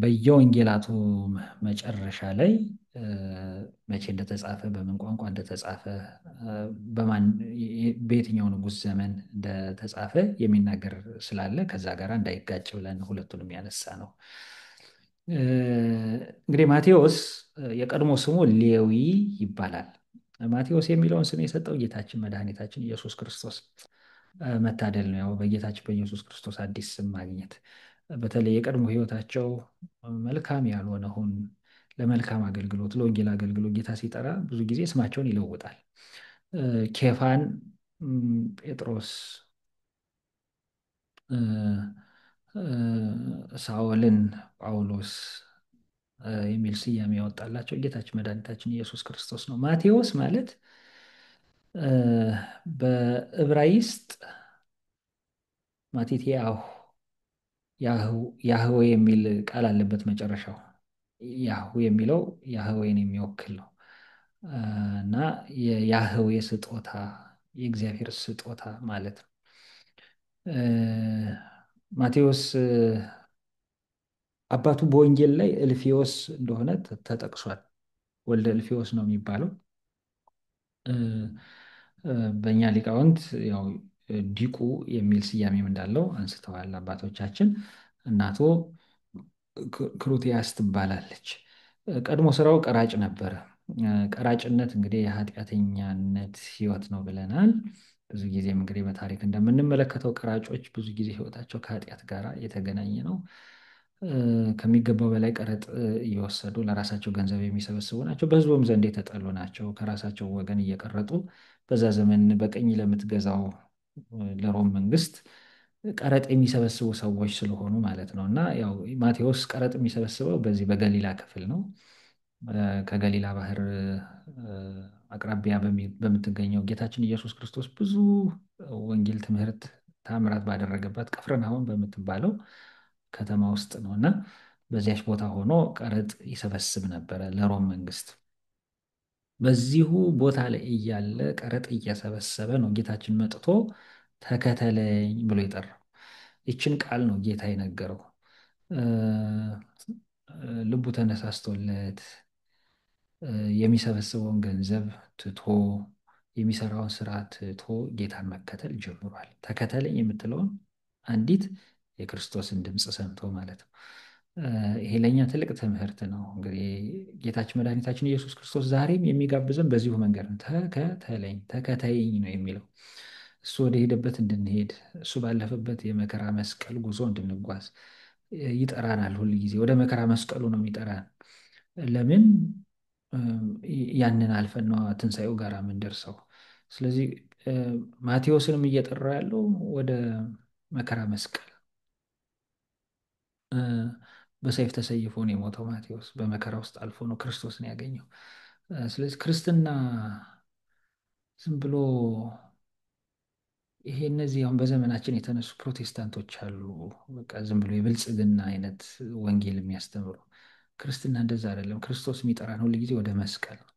በየወንጌላቱ መጨረሻ ላይ መቼ እንደተጻፈ፣ በምን ቋንቋ እንደተጻፈ፣ በማን በየትኛው ንጉሥ ዘመን እንደተጻፈ የሚናገር ስላለ ከዛ ጋር እንዳይጋጭ ብለን ሁለቱንም ያነሳ ነው። እንግዲህ ማቴዎስ የቀድሞ ስሙ ሌዊ ይባላል። ማቴዎስ የሚለውን ስም የሰጠው ጌታችን መድኃኒታችን ኢየሱስ ክርስቶስ መታደል ነው። ያው በጌታችን በኢየሱስ ክርስቶስ አዲስ ስም ማግኘት በተለይ የቀድሞ ሕይወታቸው መልካም ያልሆነውን ለመልካም አገልግሎት ለወንጌል አገልግሎት ጌታ ሲጠራ ብዙ ጊዜ ስማቸውን ይለውጣል። ኬፋን ጴጥሮስ፣ ሳኦልን ጳውሎስ የሚል ስያሜ ያወጣላቸው ጌታችን መድኃኒታችን ኢየሱስ ክርስቶስ ነው። ማቴዎስ ማለት በዕብራይስጥ ማቲቴአሁ ያህዌ የሚል ቃል አለበት መጨረሻው። ያሁ የሚለው ያህዌን የሚወክል ነው እና የያህዌ ስጦታ የእግዚአብሔር ስጦታ ማለት ነው። ማቴዎስ አባቱ በወንጌል ላይ እልፊዮስ እንደሆነ ተጠቅሷል። ወልደ እልፊዮስ ነው የሚባለው። በእኛ ሊቃውንት ያው ዲቁ የሚል ስያሜም እንዳለው አንስተዋል አባቶቻችን። እናቱ ክሩቲያስ ትባላለች። ቀድሞ ስራው ቀራጭ ነበረ። ቀራጭነት እንግዲህ የኃጢአተኛነት ህይወት ነው ብለናል። ብዙ ጊዜም እንግዲህ በታሪክ እንደምንመለከተው ቀራጮች ብዙ ጊዜ ህይወታቸው ከኃጢአት ጋር የተገናኘ ነው። ከሚገባው በላይ ቀረጥ እየወሰዱ ለራሳቸው ገንዘብ የሚሰበስቡ ናቸው። በህዝቡም ዘንድ የተጠሉ ናቸው። ከራሳቸው ወገን እየቀረጡ በዛ ዘመን በቀኝ ለምትገዛው ለሮም መንግስት ቀረጥ የሚሰበስቡ ሰዎች ስለሆኑ ማለት ነው። እና ያው ማቴዎስ ቀረጥ የሚሰበስበው በዚህ በገሊላ ክፍል ነው። ከገሊላ ባህር አቅራቢያ በምትገኘው ጌታችን ኢየሱስ ክርስቶስ ብዙ ወንጌል፣ ትምህርት፣ ታምራት ባደረገባት ቅፍርናሆም በምትባለው ከተማ ውስጥ ነው እና በዚያች ቦታ ሆኖ ቀረጥ ይሰበስብ ነበረ ለሮም መንግስት። በዚሁ ቦታ ላይ እያለ ቀረጥ እየሰበሰበ ነው ጌታችን መጥቶ ተከተለኝ ብሎ የጠራው። ይችን ቃል ነው ጌታ የነገረው። ልቡ ተነሳስቶለት የሚሰበስበውን ገንዘብ ትቶ የሚሰራውን ስራ ትቶ ጌታን መከተል ጀምሯል። ተከተለኝ የምትለውን አንዲት የክርስቶስን ድምፅ ሰምቶ ማለት ነው። ይሄ ለእኛ ትልቅ ትምህርት ነው። እንግዲህ ጌታችን መድኃኒታችን ኢየሱስ ክርስቶስ ዛሬም የሚጋብዘን በዚሁ መንገድ ነው። ተከተለኝ ተከተይኝ ነው የሚለው። እሱ ወደ ሄደበት እንድንሄድ፣ እሱ ባለፈበት የመከራ መስቀል ጉዞ እንድንጓዝ ይጠራናል። ሁል ጊዜ ወደ መከራ መስቀሉ ነው የሚጠራን። ለምን? ያንን አልፈን ነው ትንሣኤው ጋር የምንደርሰው። ስለዚህ ማቴዎስንም እየጠራ ያለው ወደ መከራ መስቀል፣ በሰይፍ ተሰይፎ ነው የሞተው ማቴዎስ። በመከራ ውስጥ አልፎ ነው ክርስቶስን ያገኘው። ስለዚህ ክርስትና ዝም ብሎ ይሄ እነዚህ አሁን በዘመናችን የተነሱ ፕሮቴስታንቶች አሉ። በቃ ዝም ብሎ የብልጽግና አይነት ወንጌል የሚያስተምሩ። ክርስትና እንደዛ አይደለም። ክርስቶስ የሚጠራን ሁል ጊዜ ወደ መስቀል ነው።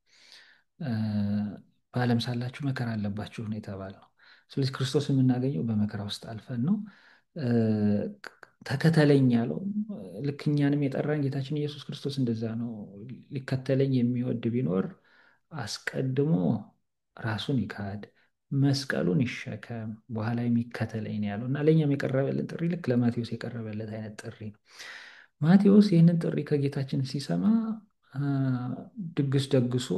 በዓለም ሳላችሁ መከራ አለባችሁ ነው የተባለው። ስለዚህ ክርስቶስ የምናገኘው በመከራ ውስጥ አልፈን ነው። ተከተለኝ ያለው ልክ እኛንም የጠራን ጌታችን ኢየሱስ ክርስቶስ እንደዛ ነው። ሊከተለኝ የሚወድ ቢኖር አስቀድሞ ራሱን ይካድ፣ መስቀሉን ይሸከም፣ በኋላ የሚከተለኝ ነው ያለው እና ለእኛም የቀረበልን ጥሪ ልክ ለማቴዎስ የቀረበለት አይነት ጥሪ ነው። ማቴዎስ ይህንን ጥሪ ከጌታችን ሲሰማ ድግስ ደግሶ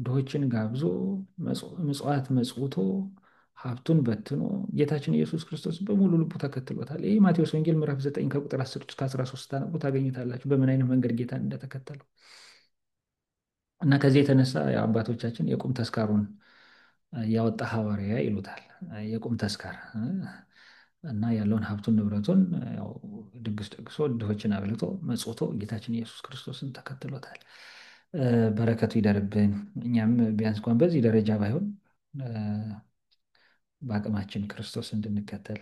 ድሆችን ጋብዞ ምጽዋት መጽውቶ ሀብቱን በትኖ ጌታችን ኢየሱስ ክርስቶስ በሙሉ ልቡ ተከትሎታል። ይህ ማቴዎስ ወንጌል ምዕራፍ 9 ከቁጥር 10 እስከ 13 ታነቡ ታገኙታላችሁ፣ በምን አይነት መንገድ ጌታን እንደተከተለው እና ከዚህ የተነሳ አባቶቻችን የቁም ተስካሩን ያወጣ ሐዋርያ ይሉታል። የቁም ተስካር እና ያለውን ሀብቱን ንብረቱን ያው ድግስ ደግሶ ድሆችን አብልቶ መጽውቶ ጌታችን ኢየሱስ ክርስቶስን ተከትሎታል። በረከቱ ይደርብን። እኛም ቢያንስ እንኳን በዚህ ደረጃ ባይሆን በአቅማችን ክርስቶስ እንድንከተል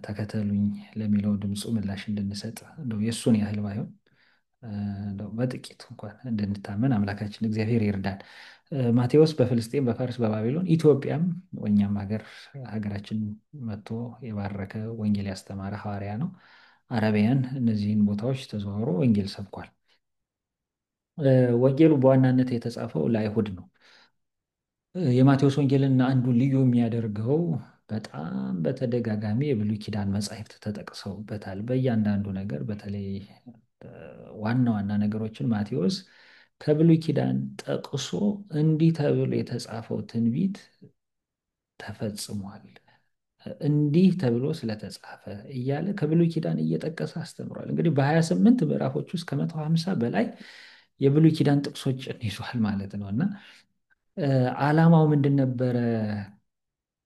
ተከተሉኝ ለሚለው ድምፁ ምላሽ እንድንሰጥ እንደው የእሱን ያህል ባይሆን እንደው በጥቂቱ እንኳን እንድንታመን አምላካችን እግዚአብሔር ይርዳን። ማቴዎስ በፍልስጤም፣ በፋርስ፣ በባቢሎን፣ ኢትዮጵያም ወኛም ሀገራችን መጥቶ የባረከ ወንጌል ያስተማረ ሐዋርያ ነው። አረቢያን እነዚህን ቦታዎች ተዘዋውሮ ወንጌል ሰብኳል። ወንጌሉ በዋናነት የተጻፈው ለአይሁድ ነው። የማቴዎስ ወንጌልን አንዱ ልዩ የሚያደርገው በጣም በተደጋጋሚ የብሉይ ኪዳን መጻሕፍት ተጠቅሰውበታል። በእያንዳንዱ ነገር በተለይ ዋና ዋና ነገሮችን ማቴዎስ ከብሉይ ኪዳን ጠቅሶ እንዲህ ተብሎ የተጻፈው ትንቢት ተፈጽሟል፣ እንዲህ ተብሎ ስለተጻፈ እያለ ከብሉይ ኪዳን እየጠቀሰ አስተምሯል። እንግዲህ በ28 ምዕራፎች ውስጥ ከ150 በላይ የብሉይ ኪዳን ጥቅሶችን ይዟል ማለት ነው እና ዓላማው ምንድን ነበረ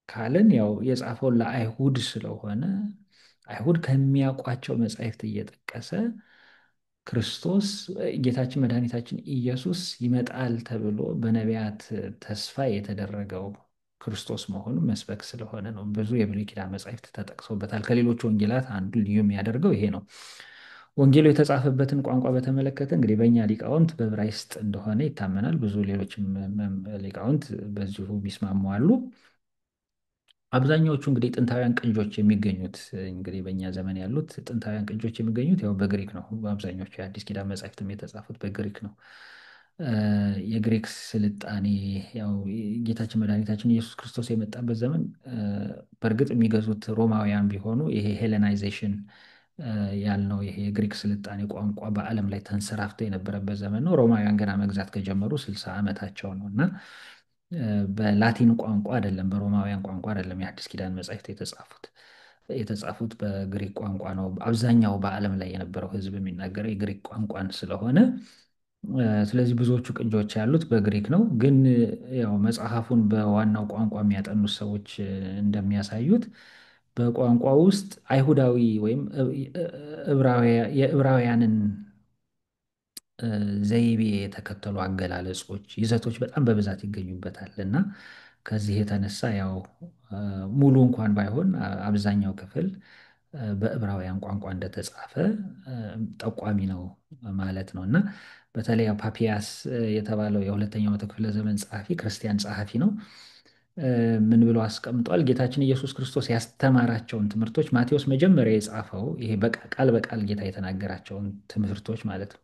ካልን ያው የጻፈውን ለአይሁድ ስለሆነ አይሁድ ከሚያውቋቸው መጻሕፍት እየጠቀሰ ክርስቶስ ጌታችን መድኃኒታችን ኢየሱስ ይመጣል ተብሎ በነቢያት ተስፋ የተደረገው ክርስቶስ መሆኑን መስበክ ስለሆነ ነው። ብዙ የብሉይ ኪዳን መጻሕፍት ተጠቅሶበታል። ከሌሎቹ ወንጌላት አንዱ ልዩ የሚያደርገው ይሄ ነው። ወንጌሉ የተጻፈበትን ቋንቋ በተመለከተ እንግዲህ በእኛ ሊቃውንት በዕብራይስጥ እንደሆነ ይታመናል። ብዙ ሌሎችም ሊቃውንት በዚሁ ቢስማሙ አሉ። አብዛኛዎቹ እንግዲህ ጥንታውያን ቅጆች የሚገኙት እንግዲህ በእኛ ዘመን ያሉት ጥንታውያን ቅጆች የሚገኙት ያው በግሪክ ነው። አብዛኞቹ የአዲስ ኪዳን መጻሕፍትም የተጻፉት በግሪክ ነው። የግሪክ ስልጣኔ ያው ጌታችን መድኃኒታችን ኢየሱስ ክርስቶስ የመጣበት ዘመን በእርግጥ የሚገዙት ሮማውያን ቢሆኑ ይሄ ሄሌናይዜሽን ያልነው ይሄ የግሪክ ስልጣኔ ቋንቋ በዓለም ላይ ተንሰራፍቶ የነበረበት ዘመን ነው። ሮማውያን ገና መግዛት ከጀመሩ 60 ዓመታቸው ነው እና በላቲን ቋንቋ አይደለም፣ በሮማውያን ቋንቋ አይደለም የአዲስ ኪዳን መጻሕፍት የተጻፉት በግሪክ ቋንቋ ነው። አብዛኛው በዓለም ላይ የነበረው ሕዝብ የሚናገረው የግሪክ ቋንቋን ስለሆነ ስለዚህ ብዙዎቹ ቅጂዎች ያሉት በግሪክ ነው። ግን ያው መጽሐፉን በዋናው ቋንቋ የሚያጠኑት ሰዎች እንደሚያሳዩት በቋንቋ ውስጥ አይሁዳዊ ወይም የዕብራውያንን ዘይቤ የተከተሉ አገላለጾች፣ ይዘቶች በጣም በብዛት ይገኙበታል እና ከዚህ የተነሳ ያው ሙሉ እንኳን ባይሆን አብዛኛው ክፍል በዕብራውያን ቋንቋ እንደተጻፈ ጠቋሚ ነው ማለት ነው እና በተለይ ፓፒያስ የተባለው የሁለተኛው መቶ ክፍለ ዘመን ጸሐፊ ክርስቲያን ጸሐፊ ነው። ምን ብሎ አስቀምጧል? ጌታችን ኢየሱስ ክርስቶስ ያስተማራቸውን ትምህርቶች ማቴዎስ መጀመሪያ የጻፈው ይሄ ቃል በቃል ጌታ የተናገራቸውን ትምህርቶች ማለት ነው።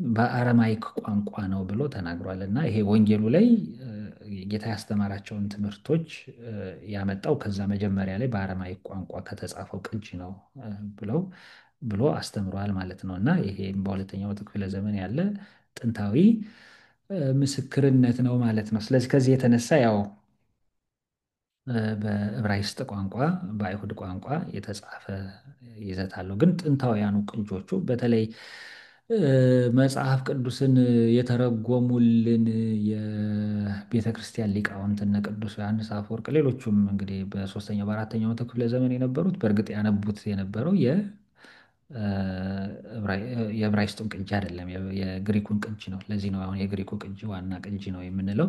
በአረማይክ ቋንቋ ነው ብሎ ተናግሯል። እና ይሄ ወንጌሉ ላይ ጌታ ያስተማራቸውን ትምህርቶች ያመጣው ከዛ መጀመሪያ ላይ በአረማይክ ቋንቋ ከተጻፈው ቅጂ ነው ብለው ብሎ አስተምሯል ማለት ነው። እና ይሄ በሁለተኛው መቶ ክፍለ ዘመን ያለ ጥንታዊ ምስክርነት ነው ማለት ነው። ስለዚህ ከዚህ የተነሳ ያው በዕብራይስጥ ቋንቋ በአይሁድ ቋንቋ የተጻፈ ይዘት አለው። ግን ጥንታውያኑ ቅጆቹ በተለይ መጽሐፍ ቅዱስን የተረጎሙልን የቤተ ክርስቲያን ሊቃውንት እነ ቅዱስ ዮሐንስ አፈወርቅ፣ ሌሎቹም እንግዲህ በሶስተኛው በአራተኛው መቶ ክፍለ ዘመን የነበሩት በእርግጥ ያነቡት የነበረው የዕብራይስጡን ቅጂ አይደለም፣ የግሪኩን ቅጂ ነው። ለዚህ ነው አሁን የግሪኩ ቅጂ ዋና ቅጂ ነው የምንለው።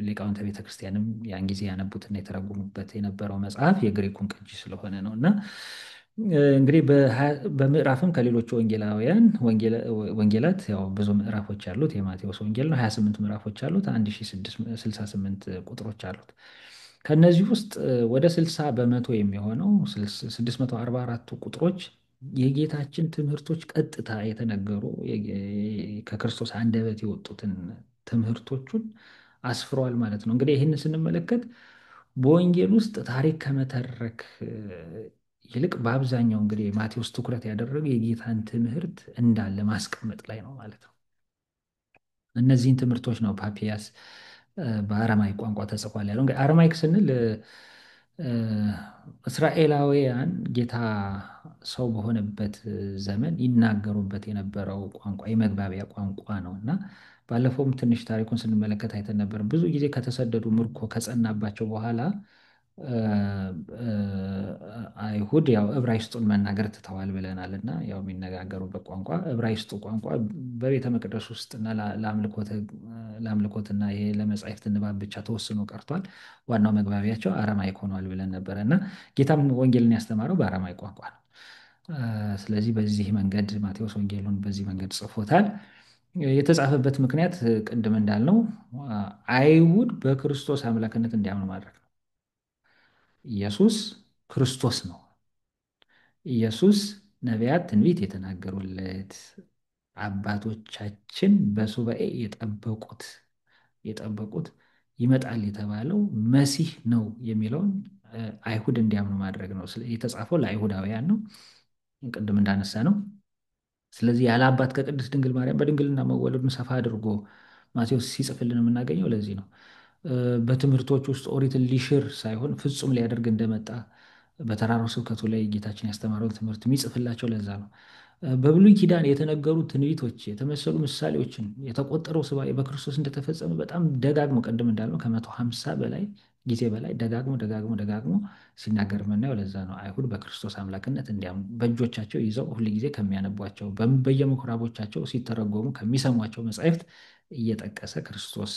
ሊቃውንተ ቤተክርስቲያንም ያን ጊዜ ያነቡትና የተረጉሙበት የነበረው መጽሐፍ የግሪኩን ቅጂ ስለሆነ ነው። እና እንግዲህ በምዕራፍም ከሌሎቹ ወንጌላት ያው ብዙ ምዕራፎች አሉት። የማቴዎስ ወንጌል ነው 28 ምዕራፎች አሉት፣ 1068 ቁጥሮች አሉት። ከነዚህ ውስጥ ወደ 60 በመቶ የሚሆነው 644ቱ ቁጥሮች የጌታችን ትምህርቶች ቀጥታ የተነገሩ ከክርስቶስ አንደበት የወጡትን ትምህርቶቹን አስፍሯል ማለት ነው። እንግዲህ ይህንን ስንመለከት በወንጌል ውስጥ ታሪክ ከመተረክ ይልቅ በአብዛኛው እንግዲህ ማቴዎስ ትኩረት ያደረገው የጌታን ትምህርት እንዳለ ማስቀመጥ ላይ ነው ማለት ነው። እነዚህን ትምህርቶች ነው ፓፒያስ በአረማይክ ቋንቋ ተጽፏል ያለው። እንግዲህ አረማይክ ስንል እስራኤላውያን ጌታ ሰው በሆነበት ዘመን ይናገሩበት የነበረው ቋንቋ የመግባቢያ ቋንቋ ነው። እና ባለፈውም ትንሽ ታሪኩን ስንመለከት አይተን ነበር። ብዙ ጊዜ ከተሰደዱ ምርኮ ከጸናባቸው በኋላ አይሁድ ያው ዕብራይስጡን መናገር ትተዋል ብለናል። እና ያው የሚነጋገሩበት ቋንቋ ዕብራይስጡ ቋንቋ በቤተ መቅደስ ውስጥ እና ለአምልኮትና ይሄ ለመጻሕፍት ንባብ ብቻ ተወስኖ ቀርቷል። ዋናው መግባቢያቸው አረማይክ ሆኗል ብለን ነበረ። እና ጌታም ወንጌልን ያስተማረው በአረማይክ ቋንቋ ነው። ስለዚህ በዚህ መንገድ ማቴዎስ ወንጌሉን በዚህ መንገድ ጽፎታል። የተጻፈበት ምክንያት ቅድም እንዳልነው አይሁድ በክርስቶስ አምላክነት እንዲያምኑ ማድረግ ነው። ኢየሱስ ክርስቶስ ነው። ኢየሱስ ነቢያት ትንቢት የተናገሩለት አባቶቻችን በሱባኤ የጠበቁት ይመጣል የተባለው መሲህ ነው የሚለውን አይሁድ እንዲያምኑ ማድረግ ነው። የተጻፈው ለአይሁዳውያን ነው፣ ቅድም እንዳነሳ ነው። ስለዚህ ያለ አባት ከቅድስት ድንግል ማርያም በድንግልና መወለዱን ሰፋ አድርጎ ማቴዎስ ሲጽፍልን የምናገኘው ለዚህ ነው። በትምህርቶች ውስጥ ኦሪትን ሊሽር ሳይሆን ፍጹም ሊያደርግ እንደመጣ በተራራው ስብከቱ ላይ ጌታችን ያስተማረውን ትምህርት የሚጽፍላቸው ለዛ ነው። በብሉይ ኪዳን የተነገሩ ትንቢቶች፣ የተመሰሉ ምሳሌዎችን፣ የተቆጠረው ሱባዔ በክርስቶስ እንደተፈጸመ በጣም ደጋግሞ ቅድም እንዳልነው ከ150 በላይ ጊዜ በላይ ደጋግሞ ሲናገር የምናየው ለዛ ነው። አይሁድ በክርስቶስ አምላክነት እንዲያምኑ በእጆቻቸው ይዘው ሁል ጊዜ ከሚያነቧቸው በየምኩራቦቻቸው ሲተረጎሙ ከሚሰሟቸው መጻሕፍት እየጠቀሰ ክርስቶስ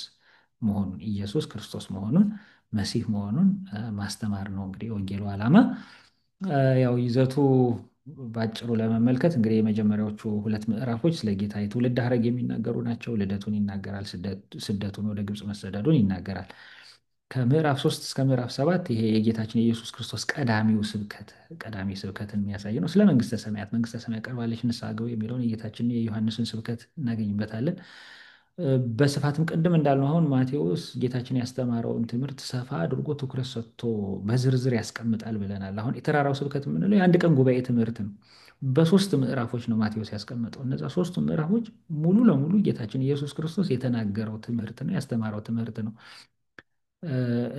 መሆኑን ኢየሱስ ክርስቶስ መሆኑን መሲህ መሆኑን ማስተማር ነው እንግዲህ የወንጌሉ ዓላማ። ያው ይዘቱ ባጭሩ ለመመልከት እንግዲህ የመጀመሪያዎቹ 2 ምዕራፎች ስለ ጌታ የትውልድ ሐረግ የሚናገሩ ናቸው። ልደቱን ይናገራል። ስደቱን ወደ ግብፅ መሰደዱን ይናገራል። ከምዕራፍ 3 እስከ ምዕራፍ 7 ይሄ የጌታችን የኢየሱስ ክርስቶስ ቀዳሚ ስብከትን የሚያሳይ ነው። ስለ መንግስተ ሰማያት ቀርባለች ንስሐ ግቡ የሚለውን የጌታችን የዮሐንስን ስብከት እናገኝበታለን። በስፋትም ቅድም እንዳልነው አሁን ማቴዎስ ጌታችን ያስተማረውን ትምህርት ሰፋ አድርጎ ትኩረት ሰጥቶ በዝርዝር ያስቀምጣል ብለናል። አሁን የተራራው ስብከት የምንለው የአንድ ቀን ጉባኤ ትምህርት ነው። በ3 ምዕራፎች ነው ማቴዎስ ያስቀመጠው። እነዛ 3ቱ ምዕራፎች ሙሉ ለሙሉ ጌታችን ኢየሱስ ክርስቶስ የተናገረው ትምህርት ነው፣ ያስተማረው ትምህርት ነው።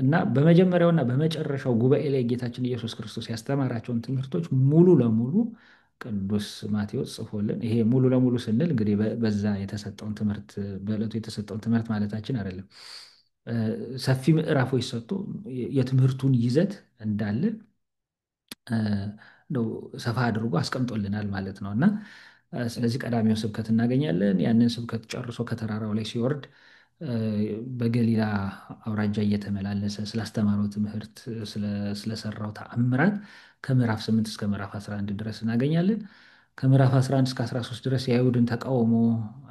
እና በመጀመሪያውና በመጨረሻው ጉባኤ ላይ ጌታችን ኢየሱስ ክርስቶስ ያስተማራቸውን ትምህርቶች ሙሉ ለሙሉ ቅዱስ ማቴዎስ ጽፎልን። ይሄ ሙሉ ለሙሉ ስንል እንግዲህ በዛ የተሰጠውን ትምህርት በዕለቱ የተሰጠውን ትምህርት ማለታችን አይደለም። ሰፊ ምዕራፎች ሰጥቶ የትምህርቱን ይዘት እንዳለ ነው ሰፋ አድርጎ አስቀምጦልናል ማለት ነው። እና ስለዚህ ቀዳሚውን ስብከት እናገኛለን። ያንን ስብከት ጨርሶ ከተራራው ላይ ሲወርድ በገሊላ አውራጃ እየተመላለሰ ስላስተማረው ትምህርት፣ ስለሰራው ተአምራት ከምዕራፍ 8 እስከ ምዕራፍ 11 ድረስ እናገኛለን። ከምዕራፍ 11 እስከ 13 ድረስ የአይሁድን ተቃውሞ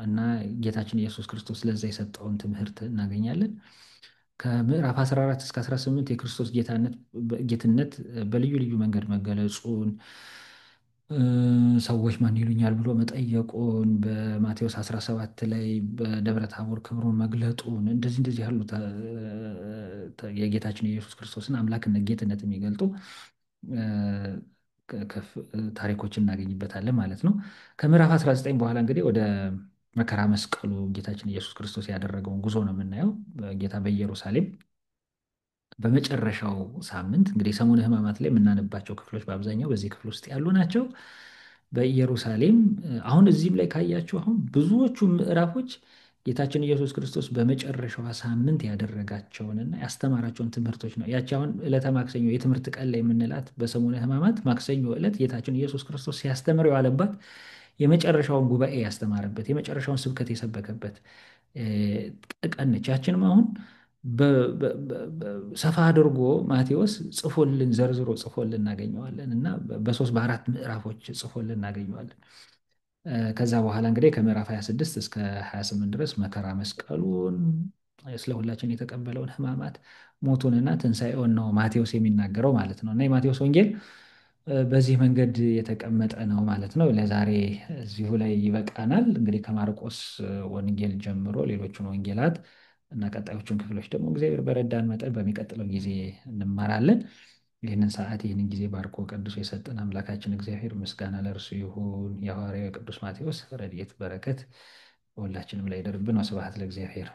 እና ጌታችን ኢየሱስ ክርስቶስ ለዛ የሰጠውን ትምህርት እናገኛለን። ከምዕራፍ 14 እስከ 18 የክርስቶስ ጌትነት በልዩ ልዩ መንገድ መገለጹን ሰዎች ማን ይሉኛል ብሎ መጠየቁን በማቴዎስ 17 ላይ በደብረ ታቦር ክብሩን መግለጡን እንደዚህ እንደዚህ ያሉት የጌታችን የኢየሱስ ክርስቶስን አምላክነት ጌትነት የሚገልጡ እ፣ ታሪኮችን እናገኝበታለን ማለት ነው። ከምዕራፍ 19 በኋላ እንግዲህ ወደ መከራ መስቀሉ ጌታችን ኢየሱስ ክርስቶስ ያደረገውን ጉዞ ነው የምናየው። ጌታ በኢየሩሳሌም በመጨረሻው ሳምንት እንግዲህ ሰሙነ ሕማማት ላይ የምናነባቸው ክፍሎች በአብዛኛው በዚህ ክፍል ውስጥ ያሉ ናቸው። በኢየሩሳሌም አሁን እዚህም ላይ ካያችሁ አሁን ብዙዎቹ ምዕራፎች ጌታችን ኢየሱስ ክርስቶስ በመጨረሻዋ ሳምንት ያደረጋቸውንና ያስተማራቸውን ትምህርቶች ነው። ያቺ አሁን ዕለተ ማክሰኞ የትምህርት ቀን ላይ የምንላት በሰሙነ ሕማማት ማክሰኞ ዕለት ጌታችን ኢየሱስ ክርስቶስ ሲያስተምር የዋለባት የመጨረሻውን ጉባኤ ያስተማረበት የመጨረሻውን ስብከት የሰበከበት ቀን ነች። ያችንም አሁን ሰፋ አድርጎ ማቴዎስ ጽፎልን ዘርዝሮ ጽፎልን እናገኘዋለን እና በሶስት በአራት ምዕራፎች ጽፎልን እናገኘዋለን። ከዛ በኋላ እንግዲህ ከምዕራፍ 26 እስከ 28 ድረስ መከራ መስቀሉን ስለ ሁላችን የተቀበለውን ሕማማት ሞቱንና ትንሣኤውን ነው ማቴዎስ የሚናገረው ማለት ነው። እና የማቴዎስ ወንጌል በዚህ መንገድ የተቀመጠ ነው ማለት ነው። ለዛሬ እዚሁ ላይ ይበቃናል። እንግዲህ ከማርቆስ ወንጌል ጀምሮ ሌሎቹን ወንጌላት እና ቀጣዮቹን ክፍሎች ደግሞ እግዚአብሔር በረዳን መጠን በሚቀጥለው ጊዜ እንማራለን። ይህንን ሰዓት ይህንን ጊዜ ባርኮ ቀድሶ የሰጠን አምላካችን እግዚአብሔር ምስጋና ለእርሱ ይሁን። የሐዋርያው ቅዱስ ማቴዎስ ረድኤት በረከት በሁላችንም ላይ ይደርብን። ወስብሐት ለእግዚአብሔር።